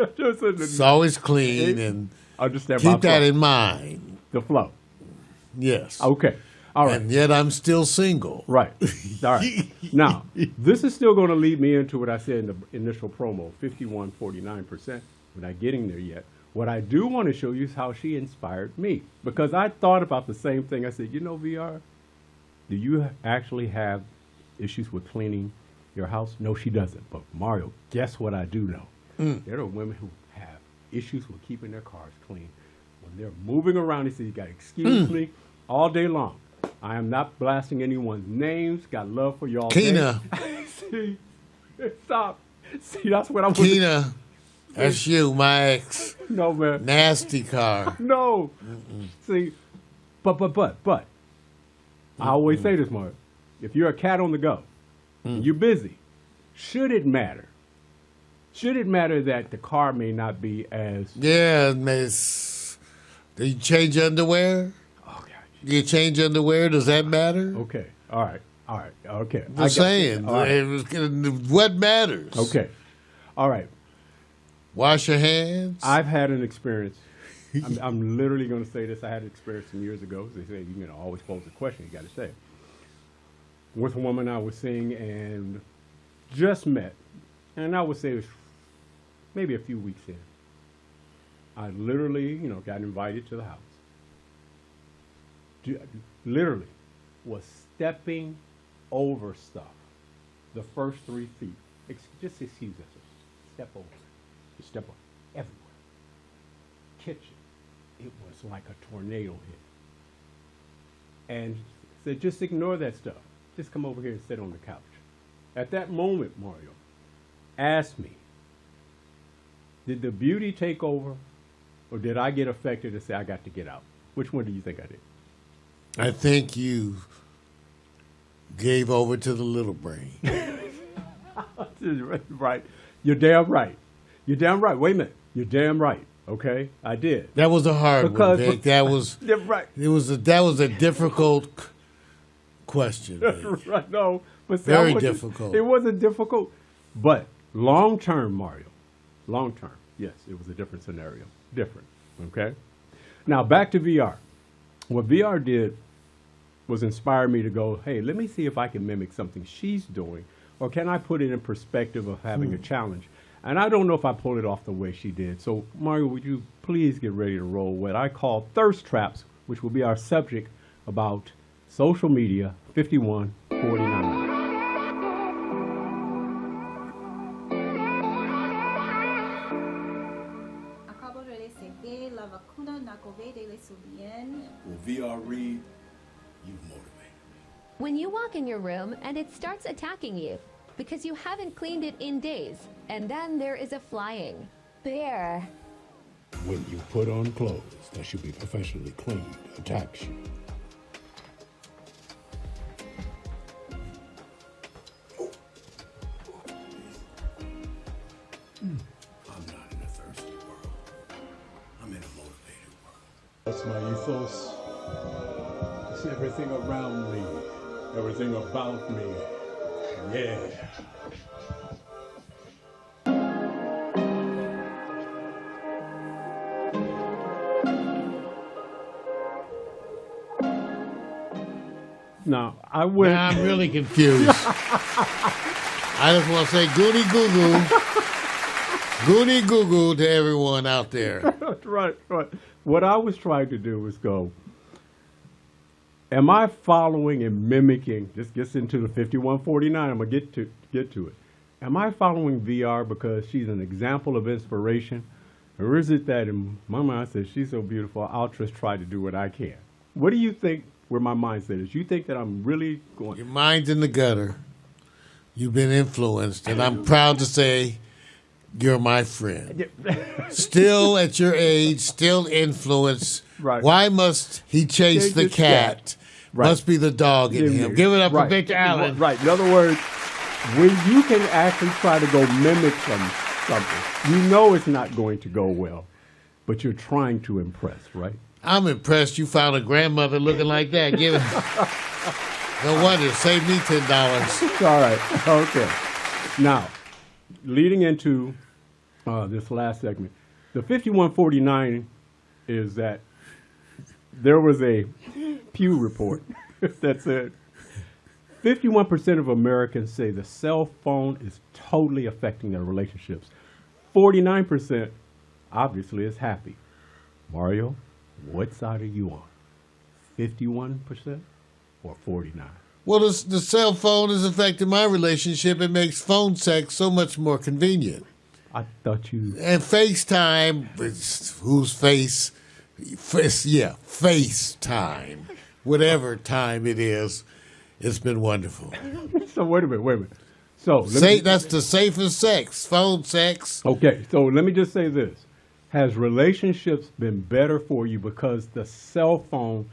It's always clean, and understand my keep that flow. in mind. The flow. Yes. Okay. All right. And yet I'm still single. Right. All right. Now, this is still going to lead me into what I said in the initial promo, 51, 49%. We're not getting there yet. What I do want to show you is how she inspired me. Because I thought about the same thing. I said, VR, do you actually have issues with cleaning your house? No, she doesn't. But Mario, guess what I do know? There are women who have issues with keeping their cars clean. When they're moving around, they say, you got to excuse me all day long. I am not blasting anyone's names. Got love for y'all. Kina. See, stop. See, that's what I want. Kina, that's you, my ex. No, man. Nasty car. No. See, but. I always say this, Mark. If you're a cat on the go, and you're busy, should it matter? Should it matter that the car may not be as... Yeah, miss. Do you change underwear? Oh, God. Do you change underwear? Does that matter? Okay. All right. Okay. I'm saying. All right. What matters? Okay. All right. Wash your hands. I've had an experience. I'm literally going to say this. I had an experience some years ago. They say you can always pose a question. You got to say it. With a woman I was seeing and just met. And I would say it was maybe a few weeks in. I literally, got invited to the house. Literally was stepping over stuff. The first 3 feet. Just excuse us. Step over. Just step over. Everywhere. Kitchen. It was like a tornado hit. And said, just ignore that stuff. Just come over here and sit on the couch. At that moment, Mario, ask me, did the beauty take over or did I get affected and say I got to get out? Which one do you think I did? I think you gave over to the little brain. Right. You're damn right. You're damn right. Wait a minute. You're damn right. Okay? I did. That was a hard one, Vic. That was right. That was a difficult question, Vic. Right. No. But see, very difficult. It wasn't difficult. But long term, Mario. Long term. Yes, it was a different scenario. Different. Okay? Now back to VR. What VR did was inspire me to go, hey, let me see if I can mimic something she's doing, or can I put it in perspective of having a challenge? And I don't know if I pulled it off the way she did. So, Mario, would you please get ready to roll what I call thirst traps, which will be our subject about social media, 5149. Well, VR Read, you've motivated me. When you walk in your room and it starts attacking you because you haven't cleaned it in days, and then there is a flying bear. When you put on clothes that should be professionally cleaned, attacks you. I'm not in a thirsty world. I'm in a motivated world. That's my ethos. It's everything around me, everything about me. Yeah. Now, I went. Now I'm really confused. I just want to say goody goo goo. Goody goo goo to everyone out there. Right. What I was trying to do was go, am I following and mimicking, this gets into the 5149, I'm going to get to it. Am I following VR because she's an example of inspiration? Or is it that in my mind says she's so beautiful, I'll just try to do what I can? What do you think where my mindset is? You think that I'm really going... Your mind's in the gutter. You've been influenced, and I'm proud to say you're my friend. Still at your age, still influenced. Right. Why must he chase the cat? Right. Must be the dog in him. Give it up for Victor Allen. Right. In other words, when you can actually try to go mimic something, you know it's not going to go well, but you're trying to impress, right? I'm impressed you found a grandmother looking like that. Give it. No wonder. Save me $10. All right. Okay. Now, leading into this last segment, the 5149 is that there was a Pew report that said 51% of Americans say the cell phone is totally affecting their relationships. 49% obviously is happy. Mario, what side are you on? 51% or 49%? Well, the cell phone is affecting my relationship. It makes phone sex so much more convenient. I thought you... And FaceTime, whose face? FaceTime. Whatever time it is, it's been wonderful. So wait a minute. So that's the safest sex, phone sex. Okay, so let me just say this. Has relationships been better for you because the cell phone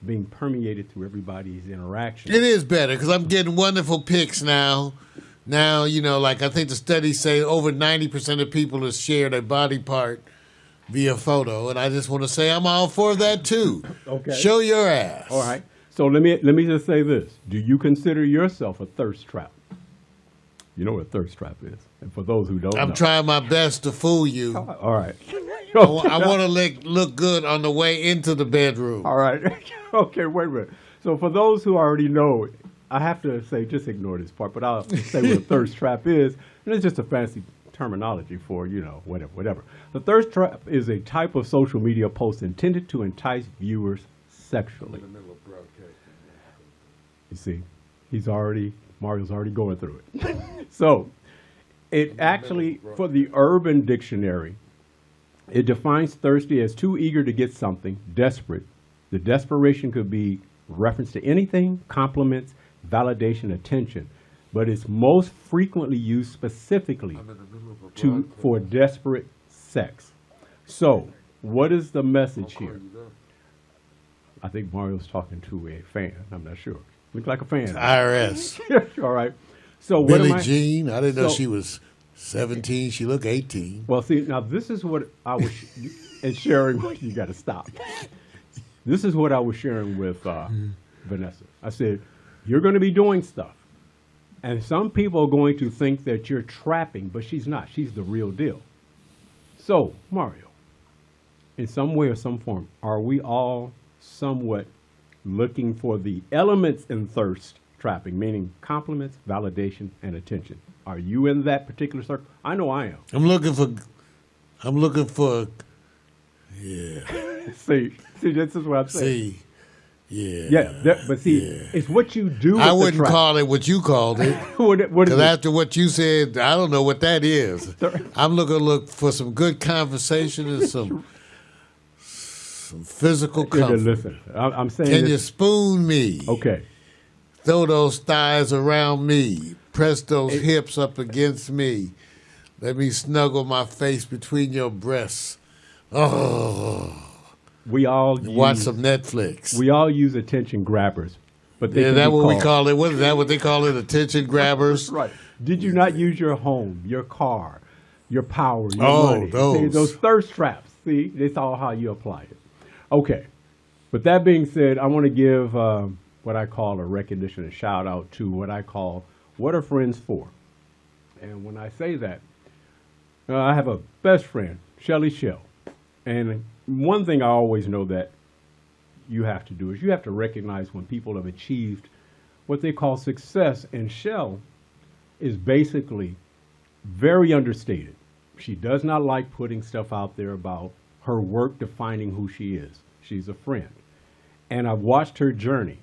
being permeated through everybody's interaction? It is better because I'm getting wonderful pics now. Now, like I think the studies say over 90% of people have shared a body part via photo. And I just want to say I'm all for that too. Okay. Show your ass. All right. So let me just say this. Do you consider yourself a thirst trap? You know what a thirst trap is. And for those who don't know. I'm trying my best to fool you. All right. I want to look good on the way into the bedroom. All right. Okay, wait a minute. So for those who already know, I have to say, just ignore this part, but I'll say what a thirst trap is. And it's just a fancy terminology for, whatever. The thirst trap is a type of social media post intended to entice viewers sexually. You see, Mario's already going through it. So it actually, for the Urban Dictionary, it defines thirsty as too eager to get something, desperate. The desperation could be reference to anything, compliments, validation, attention, but it's most frequently used specifically for desperate sex. So what is the message here? I think Mario's talking to a fan. I'm not sure. Look like a fan. IRS. All right. So what Billie Jean. I didn't know she was 17. She looked 18. Well, see, now this is what I was and sharing. You got to stop. This is what I was sharing with Vanessa. I said, you're going to be doing stuff, and some people are going to think that you're trapping, but she's not. She's the real deal. So, Mario, in some way or some form, are we all somewhat looking for the elements in thirst trapping, meaning compliments, validation, and attention? Are you in that particular circle? I know I am. I'm looking for. Yeah. See, this is what I'm saying. See. Yeah. Yeah, but see, it's what you do. I wouldn't call it what you called it. What is Because it? after what you said, I don't know what that is. I'm look for some good conversation and some physical comfort. Listen, I'm saying. Can you spoon me? Okay. Throw those thighs around me. Press those hips up against me. Let me snuggle my face between your breasts. Oh. We all watch some Netflix. We all use attention grabbers, but is that what we call it? What is that? What they call it? Attention grabbers. Right. Did you not use your home, your car, your power, your money? Those. See, those thirst traps. See, that's all how you apply it. Okay. But that being said, I want to give what I call a recognition, a shout out to what I call What Are Friends For? And when I say that, I have a best friend, Shelly Shell. And one thing I always know that you have to do is you have to recognize when people have achieved what they call success in Shell is basically very understated. She does not like putting stuff out there about her work defining who she is. She's a friend. And I've watched her journey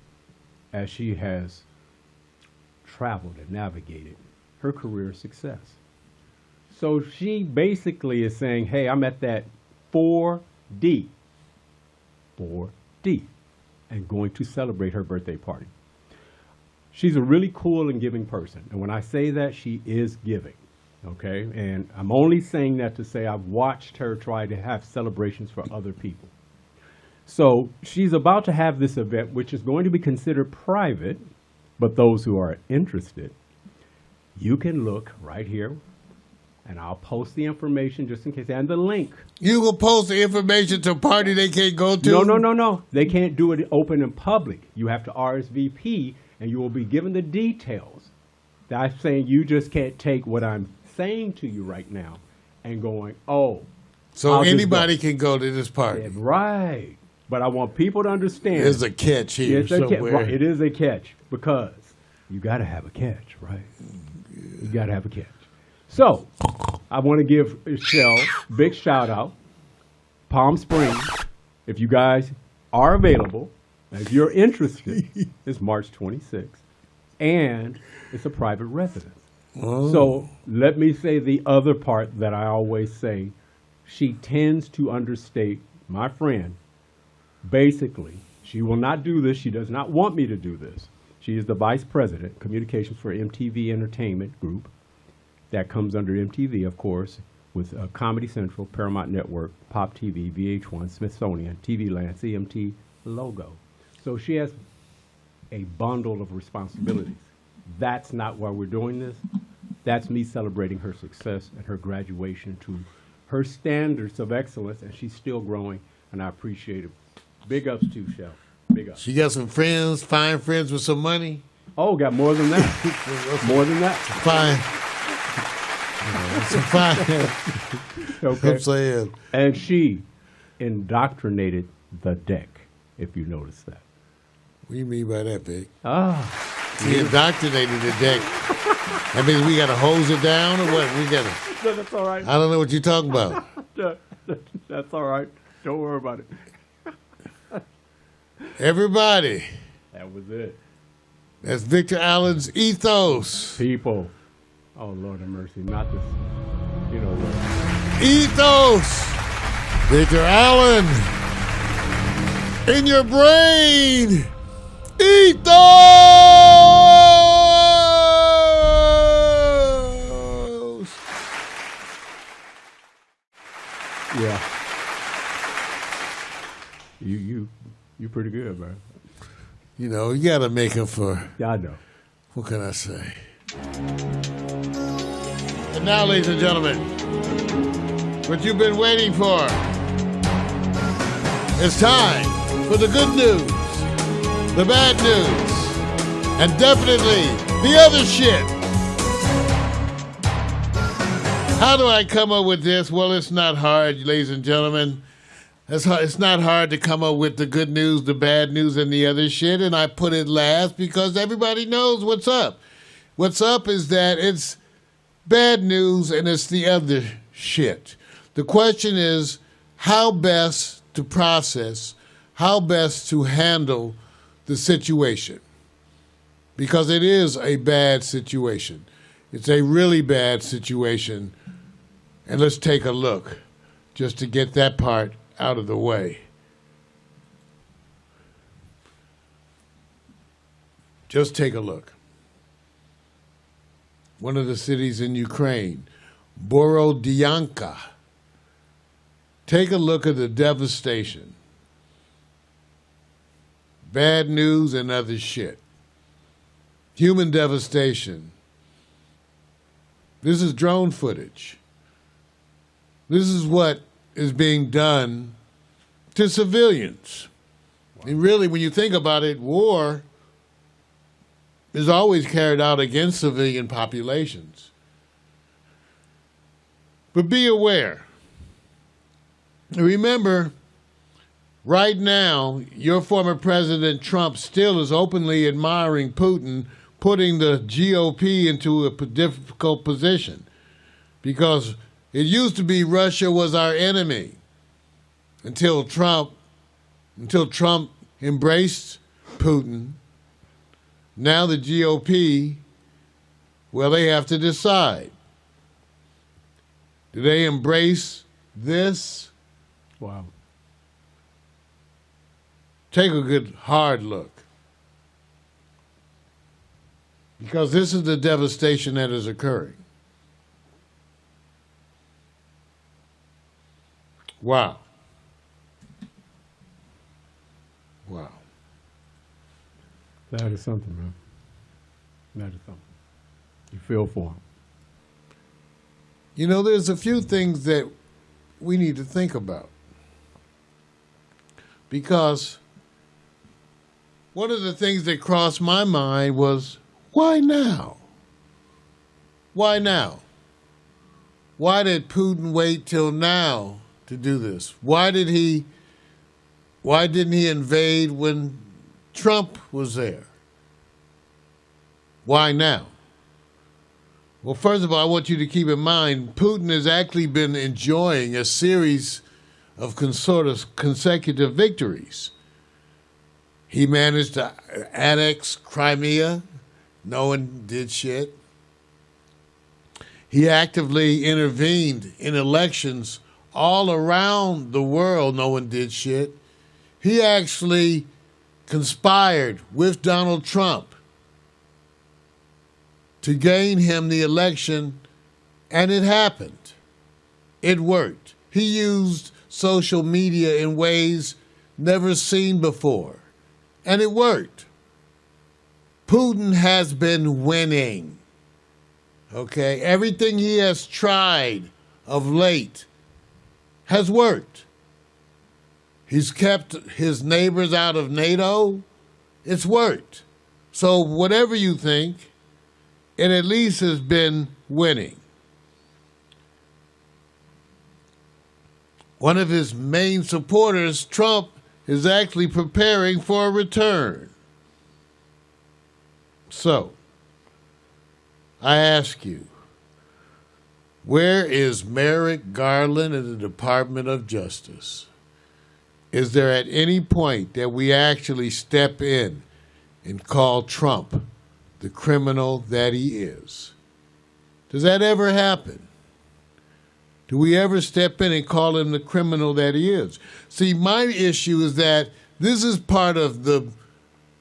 as she has traveled and navigated her career success. So she basically is saying, hey, I'm at that 4D, and going to celebrate her birthday party. She's a really cool and giving person. And when I say that, she is giving. Okay. And I'm only saying that to say I've watched her try to have celebrations for other people. So she's about to have this event, which is going to be considered private, but those who are interested, you can look right here, and I'll post the information just in case, and the link. You will post the information to a party they can't go to? No. They can't do it open in public. You have to RSVP, and you will be given the details. I'm saying you just can't take what I'm saying to you right now and going, oh. So anybody can go to this party. Yeah, right. But I want people to understand. There's a catch here somewhere. Right, it is a catch because you got to have a catch, right? You got to have a catch. So I want to give Shell a big shout out. Palm Springs, if you guys are available, if you're interested, it's March 26th. And it's a private residence. Oh. So let me say the other part that I always say. She tends to understate, my friend. Basically, she will not do this. She does not want me to do this. She is the vice president, communications for MTV Entertainment Group. That comes under MTV, of course, with Comedy Central, Paramount Network, Pop TV, VH1, Smithsonian, TV Land, CMT logo. So she has a bundle of responsibilities. That's not why we're doing this. That's me celebrating her success and her graduation to her standards of excellence, and she's still growing, and I appreciate it. Big ups to Shell. Big ups. She got some friends, fine friends with some money. Oh, got more than that. More than that. Fine. Some fine. Okay. I'm saying. And she indoctrinated the deck, if you notice that. What do you mean by that, Big? She indoctrinated the deck. That means we got to hose it down or what? We got to. No, that's all right. I don't know what you're talking about. That's all right. Don't worry about it. Everybody. That was it. That's Victor Allen's ethos. People. Oh, Lord have mercy. Not this. You know what? Ethos. Victor Allen. In your brain. Ethos. Yeah. You pretty good, man. You know, you got to make him for... Yeah, I know. What can I say? And now, ladies and gentlemen, what you've been waiting for. It's time for the good news, the bad news, and definitely the other shit. How do I come up with this? Well, it's not hard, ladies and gentlemen. It's not hard to come up with the good news, the bad news, and the other shit, and I put it last because everybody knows what's up. What's up is that it's bad news and it's the other shit. The question is how best to process, how best to handle the situation. Because it is a bad situation. It's a really bad situation. And let's take a look just to get that part out of the way. Just take a look. One of the cities in Ukraine, Borodyanka. Take a look at the devastation. Bad news and other shit. Human devastation. This is drone footage. This is what is being done to civilians. Wow. And really, when you think about it, war is always carried out against civilian populations. But be aware. Remember, Right now, your former President Trump still is openly admiring Putin, putting the GOP into a difficult position. Because it used to be Russia was our enemy until Trump embraced Putin. Now the GOP, well, they have to decide. Do they embrace this? Wow. Take a good hard look. Because this is the devastation that is occurring. Wow. Wow. That is something, man. That is something. You feel for him. You know, there's a few things that we need to think about. Because one of the things that crossed my mind was, why now? Why now? Why did Putin wait till now to do this? Why didn't he invade when Trump was there? Why now? Well, first of all, I want you to keep in mind, Putin has actually been enjoying a series of consecutive victories. He managed to annex Crimea. No one did shit. He actively intervened in elections all around the world. No one did shit. He actually conspired with Donald Trump to gain him the election, and it happened. It worked. He used social media in ways never seen before, and it worked. Putin has been winning. Okay? Everything he has tried of late has worked. He's kept his neighbors out of NATO. It's worked. So whatever you think, it at least has been winning. One of his main supporters, Trump, is actually preparing for a return. So, I ask you, where is Merrick Garland in the Department of Justice? Is there at any point that we actually step in and call Trump the criminal that he is? Does that ever happen? Do we ever step in and call him the criminal that he is? See, my issue is that this is part of the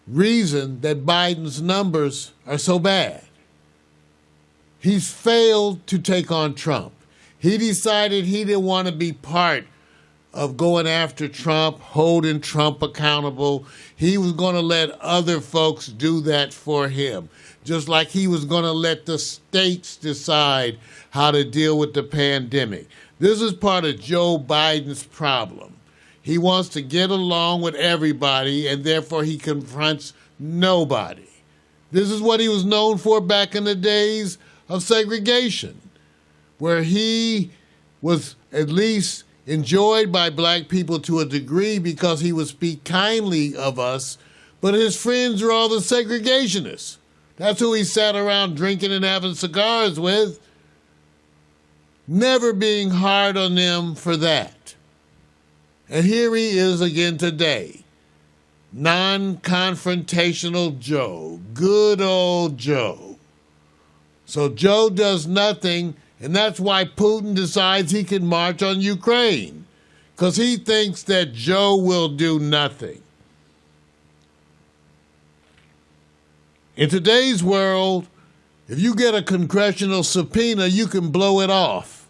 reason that Biden's numbers are so bad. He's failed to take on Trump. He decided he didn't want to be part of going after Trump, holding Trump accountable. He was going to let other folks do that for him, just like he was going to let the states decide how to deal with the pandemic. This is part of Joe Biden's problem. He wants to get along with everybody, and therefore he confronts nobody. This is what he was known for back in the days of segregation, where he was at least enjoyed by black people to a degree because he would speak kindly of us, but his friends were all the segregationists. That's who he sat around drinking and having cigars with, never being hard on them for that. And here he is again today, non-confrontational Joe, good old Joe. So Joe does nothing, and that's why Putin decides he can march on Ukraine, because he thinks that Joe will do nothing. In today's world, if you get a congressional subpoena, you can blow it off,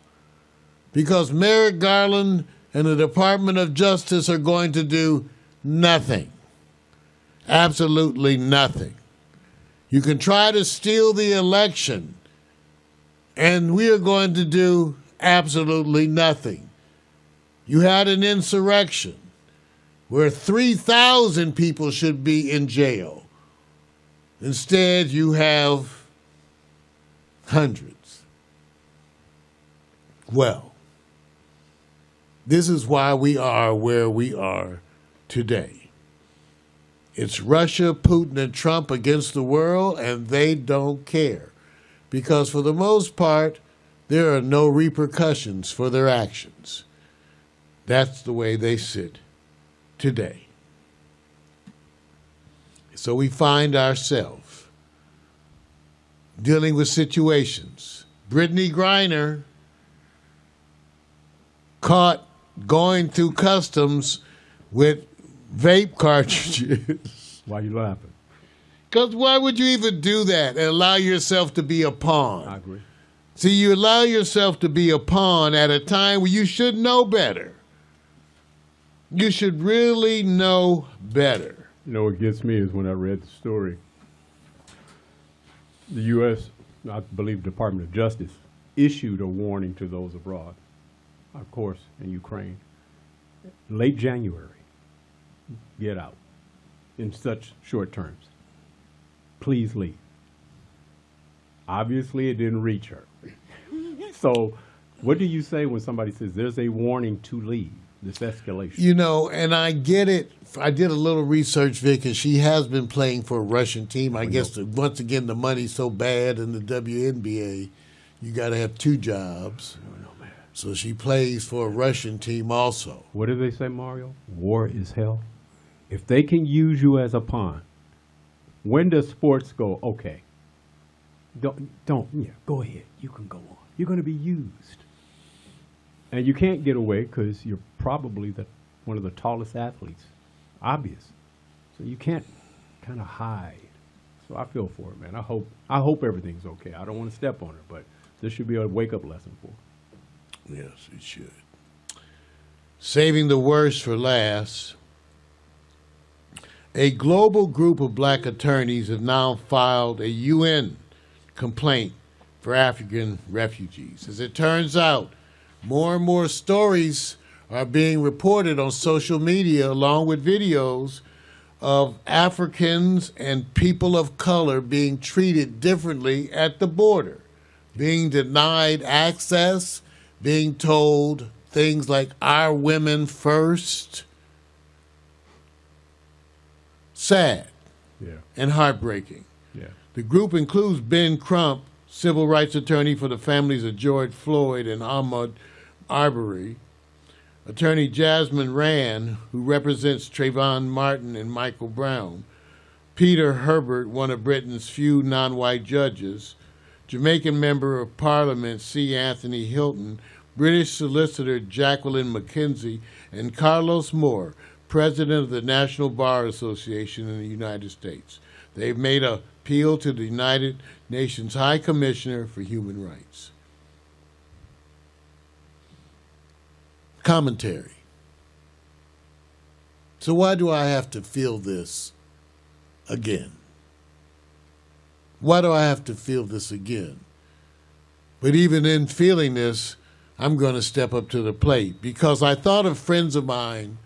because Merrick Garland and the Department of Justice are going to do nothing. Absolutely nothing. You can try to steal the election, and we are going to do absolutely nothing. You had an insurrection where 3,000 people should be in jail. Instead, you have hundreds. Well, this is why we are where we are today. It's Russia, Putin, and Trump against the world, and they don't care. Because for the most part, there are no repercussions for their actions. That's the way they sit today. So we find ourselves dealing with situations. Brittney Griner caught going through customs with vape cartridges. Why you laughing? Because why would you even do that and allow yourself to be a pawn? I agree. See, you allow yourself to be a pawn at a time where you should know better. You should really know better. You know what gets me is when I read the story. The U.S., I believe Department of Justice, issued a warning to those abroad, of course, in Ukraine. Late January, get out in such short terms. Please leave. Obviously, it didn't reach her. So what do you say when somebody says there's a warning to leave, this escalation? You know, and I get it. I did a little research, Vic, and she has been playing for a Russian team. I guess, once again, the money's so bad in the WNBA, you got to have two jobs. So she plays for a Russian team also. What do they say, Mario? War is hell. If they can use you as a pawn, when does sports go, okay, go ahead, you can go on. You're going to be used. And you can't get away because you're probably one of the tallest athletes, obvious. So you can't kind of hide. So I feel for it, man. I hope everything's okay. I don't want to step on her, but this should be a wake-up lesson for her. Yes, it should. Saving the worst for last. A global group of black attorneys have now filed a UN complaint for African refugees. As it turns out, more and more stories are being reported on social media along with videos of Africans and people of color being treated differently at the border, being denied access, being told things like our women first. Sad and heartbreaking. Yeah. The group includes Ben Crump, civil rights attorney for the families of George Floyd and Ahmaud Arbery, attorney Jasmine Rand, who represents Trayvon Martin and Michael Brown, Peter Herbert, one of Britain's few non-white judges, Jamaican Member of Parliament C. Anthony Hilton, British solicitor Jacqueline McKenzie, and Carlos Moore, president of the National Bar Association in the United States. They've made an appeal to the United Nations High Commissioner for Human Rights. Commentary. So why do I have to feel this again? Why do I have to feel this again? But even in feeling this, I'm going to step up to the plate because I thought of friends of mine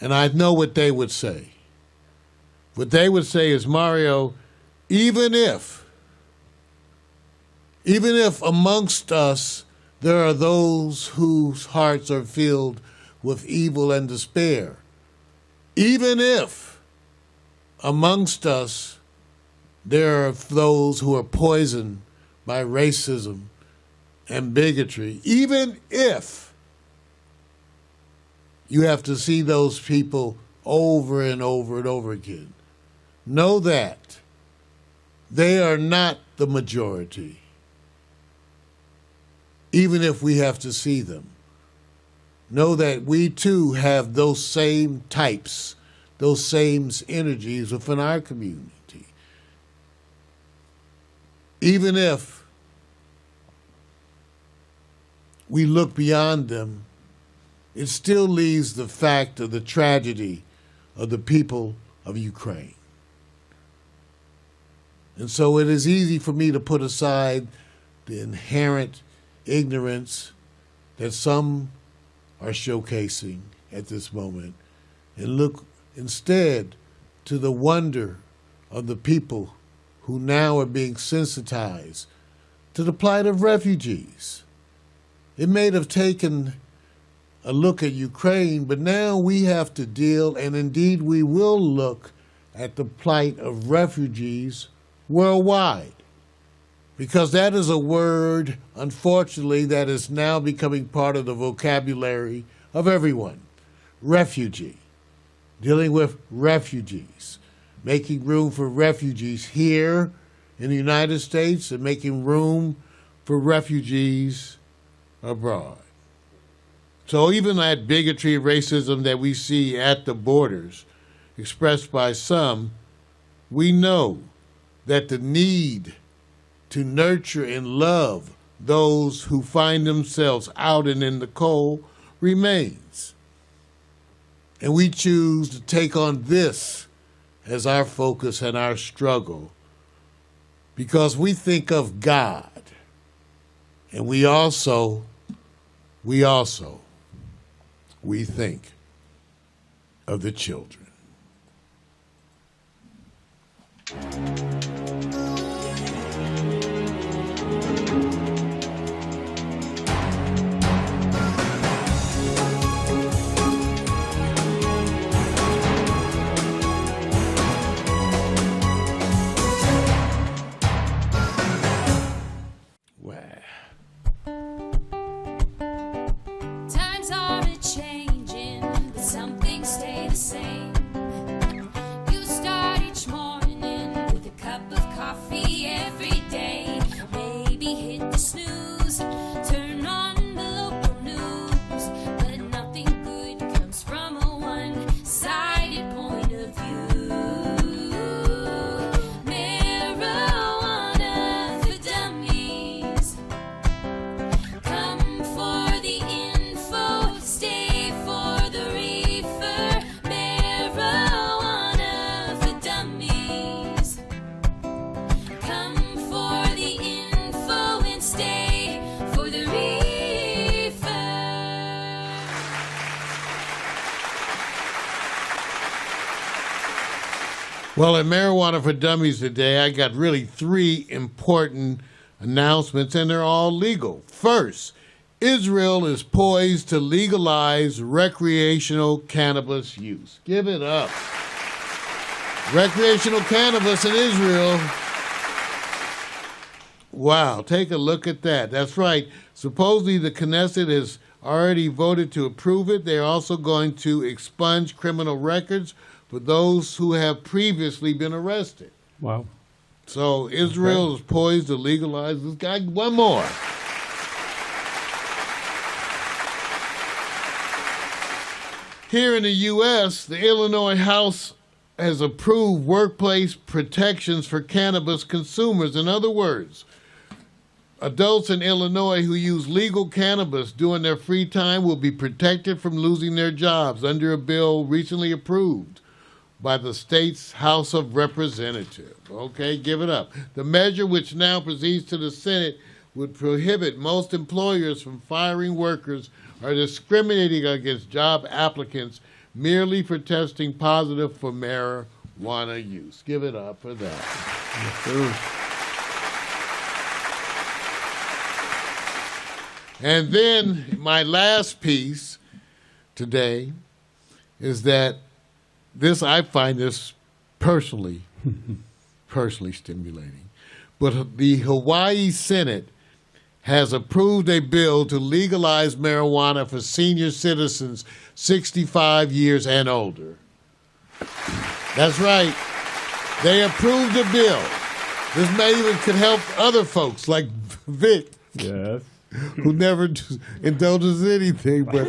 and I know what they would say. What they would say is, Mario, even if amongst us there are those whose hearts are filled with evil and despair, even if amongst us there are those who are poisoned by racism and bigotry, even if you have to see those people over and over and over again, know that they are not the majority, even if we have to see them. Know that we too have those same types, those same energies within our community. Even if we look beyond them, it still leaves the fact of the tragedy of the people of Ukraine. And so it is easy for me to put aside the inherent ignorance that some are showcasing at this moment and look instead to the wonder of the people who now are being sensitized to the plight of refugees. It may have taken a look at Ukraine, but now we have to deal, and indeed we will look at the plight of refugees worldwide. Because that is a word, unfortunately, that is now becoming part of the vocabulary of everyone. Refugee. Dealing with refugees. Making room for refugees here in the United States and making room for refugees abroad. So even that bigotry and racism that we see at the borders expressed by some, we know that the need to nurture and love those who find themselves out and in the cold remains. And we choose to take on this as our focus and our struggle because we think of God, and we think of the children. Times are a-changing, but some things stay the same. You start each morning with a cup of coffee every day. Maybe hit the snooze, turn on the local news, but nothing good comes from a one-sided point of view. Marijuana for dummies. Come for the info, stay for the reefer. Marijuana for dummies. Come for the info and stay for the reefer. Well, in Marijuana for Dummies today, I got really 3 important announcements, and they're all legal. First, Israel is poised to legalize recreational cannabis use. Give it up. Recreational cannabis in Israel. Wow, take a look at that. That's right. Supposedly the Knesset has already voted to approve it. They're also going to expunge criminal records for those who have previously been arrested. Wow. So Israel is poised to legalize this guy. One more. Here in the U.S., the Illinois House has approved workplace protections for cannabis consumers. In other words, adults in Illinois who use legal cannabis during their free time will be protected from losing their jobs under a bill recently approved by the state's House of Representatives. Okay, give it up. The measure, which now proceeds to the Senate, would prohibit most employers from firing workers or discriminating against job applicants merely for testing positive for marijuana use. Give it up for that. Yes, sir. And then my last piece today is that I find this personally stimulating. But the Hawaii Senate has approved a bill to legalize marijuana for senior citizens 65 years and older. That's right. They approved a bill. This may even could help other folks like Vic. Yes. Who never indulges anything, but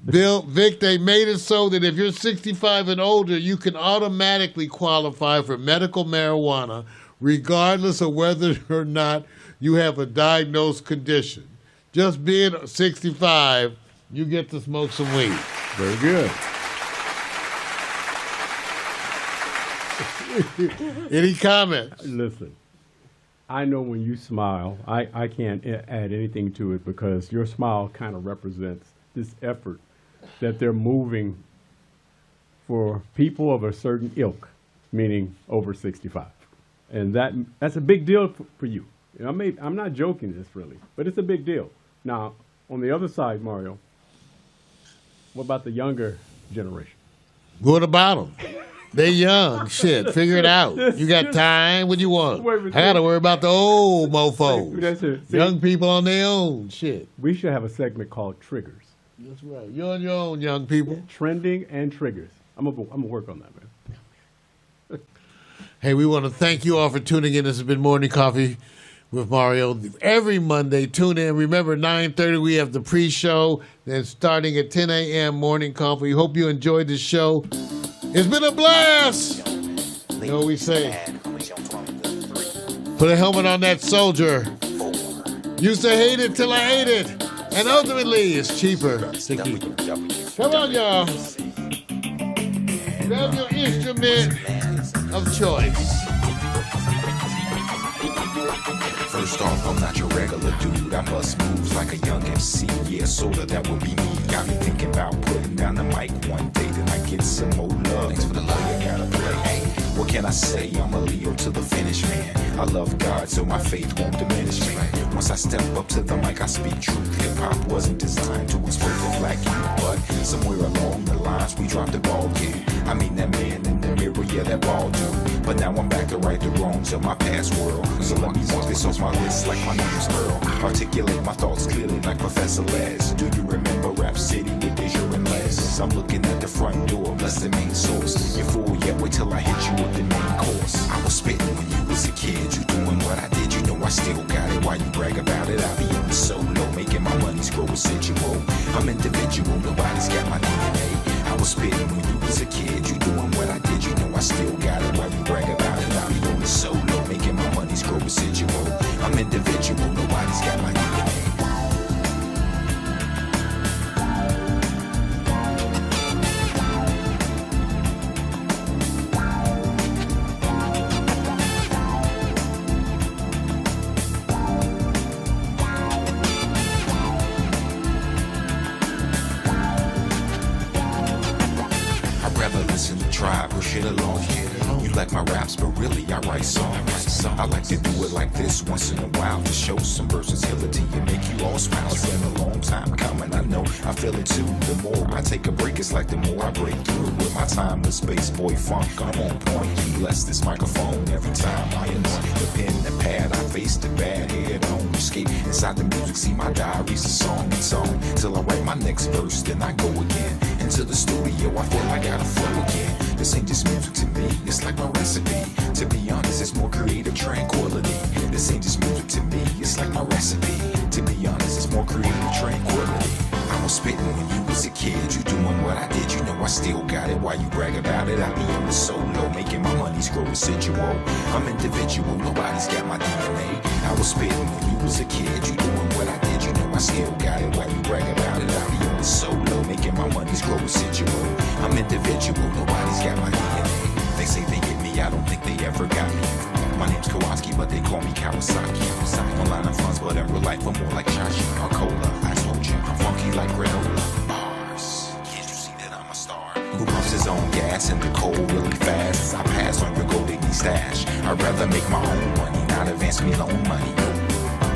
Vic, they made it so that if you're 65 and older, you can automatically qualify for medical marijuana, regardless of whether or not you have a diagnosed condition. Just being 65, you get to smoke some weed. Very good. Any comments? Listen, I know when you smile, I can't add anything to it because your smile kind of represents this effort that they're moving for people of a certain ilk, meaning over 65. And that's a big deal for you. I'm not joking this really, but it's a big deal. Now, on the other side, Mario, What about the younger generation? What about them? They young. Shit, figure it out. You got time. What you want? Wait a I minute. got to worry about the old mofos. That's it. See, Young people on their own. Shit. we should have a segment called Triggers. That's right. You're on your own, young people. Trending and triggers. I'm gonna work on that, man. Hey, we want to thank you all for tuning in. This has been Morning Coffee with Mario. Every Monday, tune in. Remember, 9:30, we have the pre-show. Then starting at 10 a.m., Morning Coffee. Hope you enjoyed the show. It's been a blast. You know what we say? Put a helmet on that soldier. Used to hate it till I ate it. And ultimately, it's cheaper to keep it. Come on, y'all. Grab your instrument of choice. First off, I'm not your regular dude. I bust moves like a young MC. Yeah, sorta, that would be me. Got me thinking about putting down the mic one day. Then I get some more love. Thanks for the love you gotta play. Hey, what can I say? I'm a Leo to the finish, man. I love God, so my faith won't diminish me. Once I step up to the mic, I speak truth. Hip-hop wasn't designed to exploit the black youth, but somewhere along the lines, we dropped the ball, yeah. I mean, that man in the mirror, yeah, that ball dude. But now I'm back to right the wrongs of my past world. So let me walk this off my list like my name's Earl. Articulate my thoughts clearly like Professor Les. Do you remember Rap City with the and Les? I'm looking at the front door, that's the main source. You're full yet, wait till I hit you with the main course. I was spitting when you was a kid, you doing what I did, you know I still got it. Why you brag about it? I be on the solo, making my money's grow residual. I'm individual, nobody's got my DNA. I was spitting when you was a kid, you doing what I did, you know I still got it. Why you brag about it? I be on the solo, making my money's grow residual. I'm individual, nobody's got my DNA. You like my raps, but really I write songs. I like to do it like this once in a while to show some versatility and make you all smile. It's been a long time coming, I know, I feel it too. The more I take a break, it's like the more I break through. With my time with Space Boy Funk, I'm on point. You bless this microphone every time I anoint the pen and the pad. I face the bad head on. Escape inside the music, see my diary's a song and song. Till I write my next verse, then I go again. Into the studio, I feel I gotta flow again. This ain't just music to me, it's like my recipe. To be honest, it's more creative tranquility. This ain't just music to me, it's like my recipe. To be honest, it's more creative tranquility. I was spitting when you was a kid, you doing what I did, you know I still got it. Why you brag about it? I be on the solo, making my money's grow residual. I'm individual, nobody's got my DNA. I was spitting when you was a kid, you doing what I did, you know I still got it. Why you brag about it? I be on the solo, making my money's grow residual. I'm individual, nobody's got my DNA. They say they get me, I don't think they ever got me. My name's Kowalski, but they call me Kawasaki. Online I'm funds, but in real life I'm more like Chachi or Cola. I told you, I'm funky like granola. Bars, can't you see that I'm a star? Who pumps his own gas in the cold really fast? As I pass on your golden stash. I'd rather make my own money, not advance me loan money.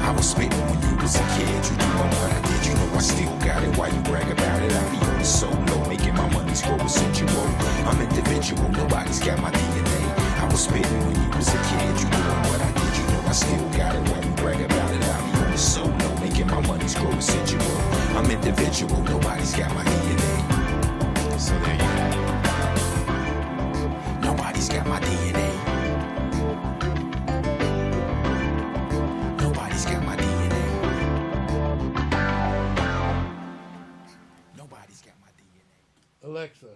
I was spitting when you was a kid, you doing what I did, you know I still got it. Why you brag about it? I be on the solo, making my money's grow residual. I'm individual, nobody's got my DNA. I was spitting when you was a kid, you doing what I did, you know I still got it. Why you brag about it? I be on the solo, making my money's grow residual. I'm individual, nobody's got my DNA. So there you go. Nobody's got my DNA. Nobody's got my DNA. Nobody's got my DNA. Alexa,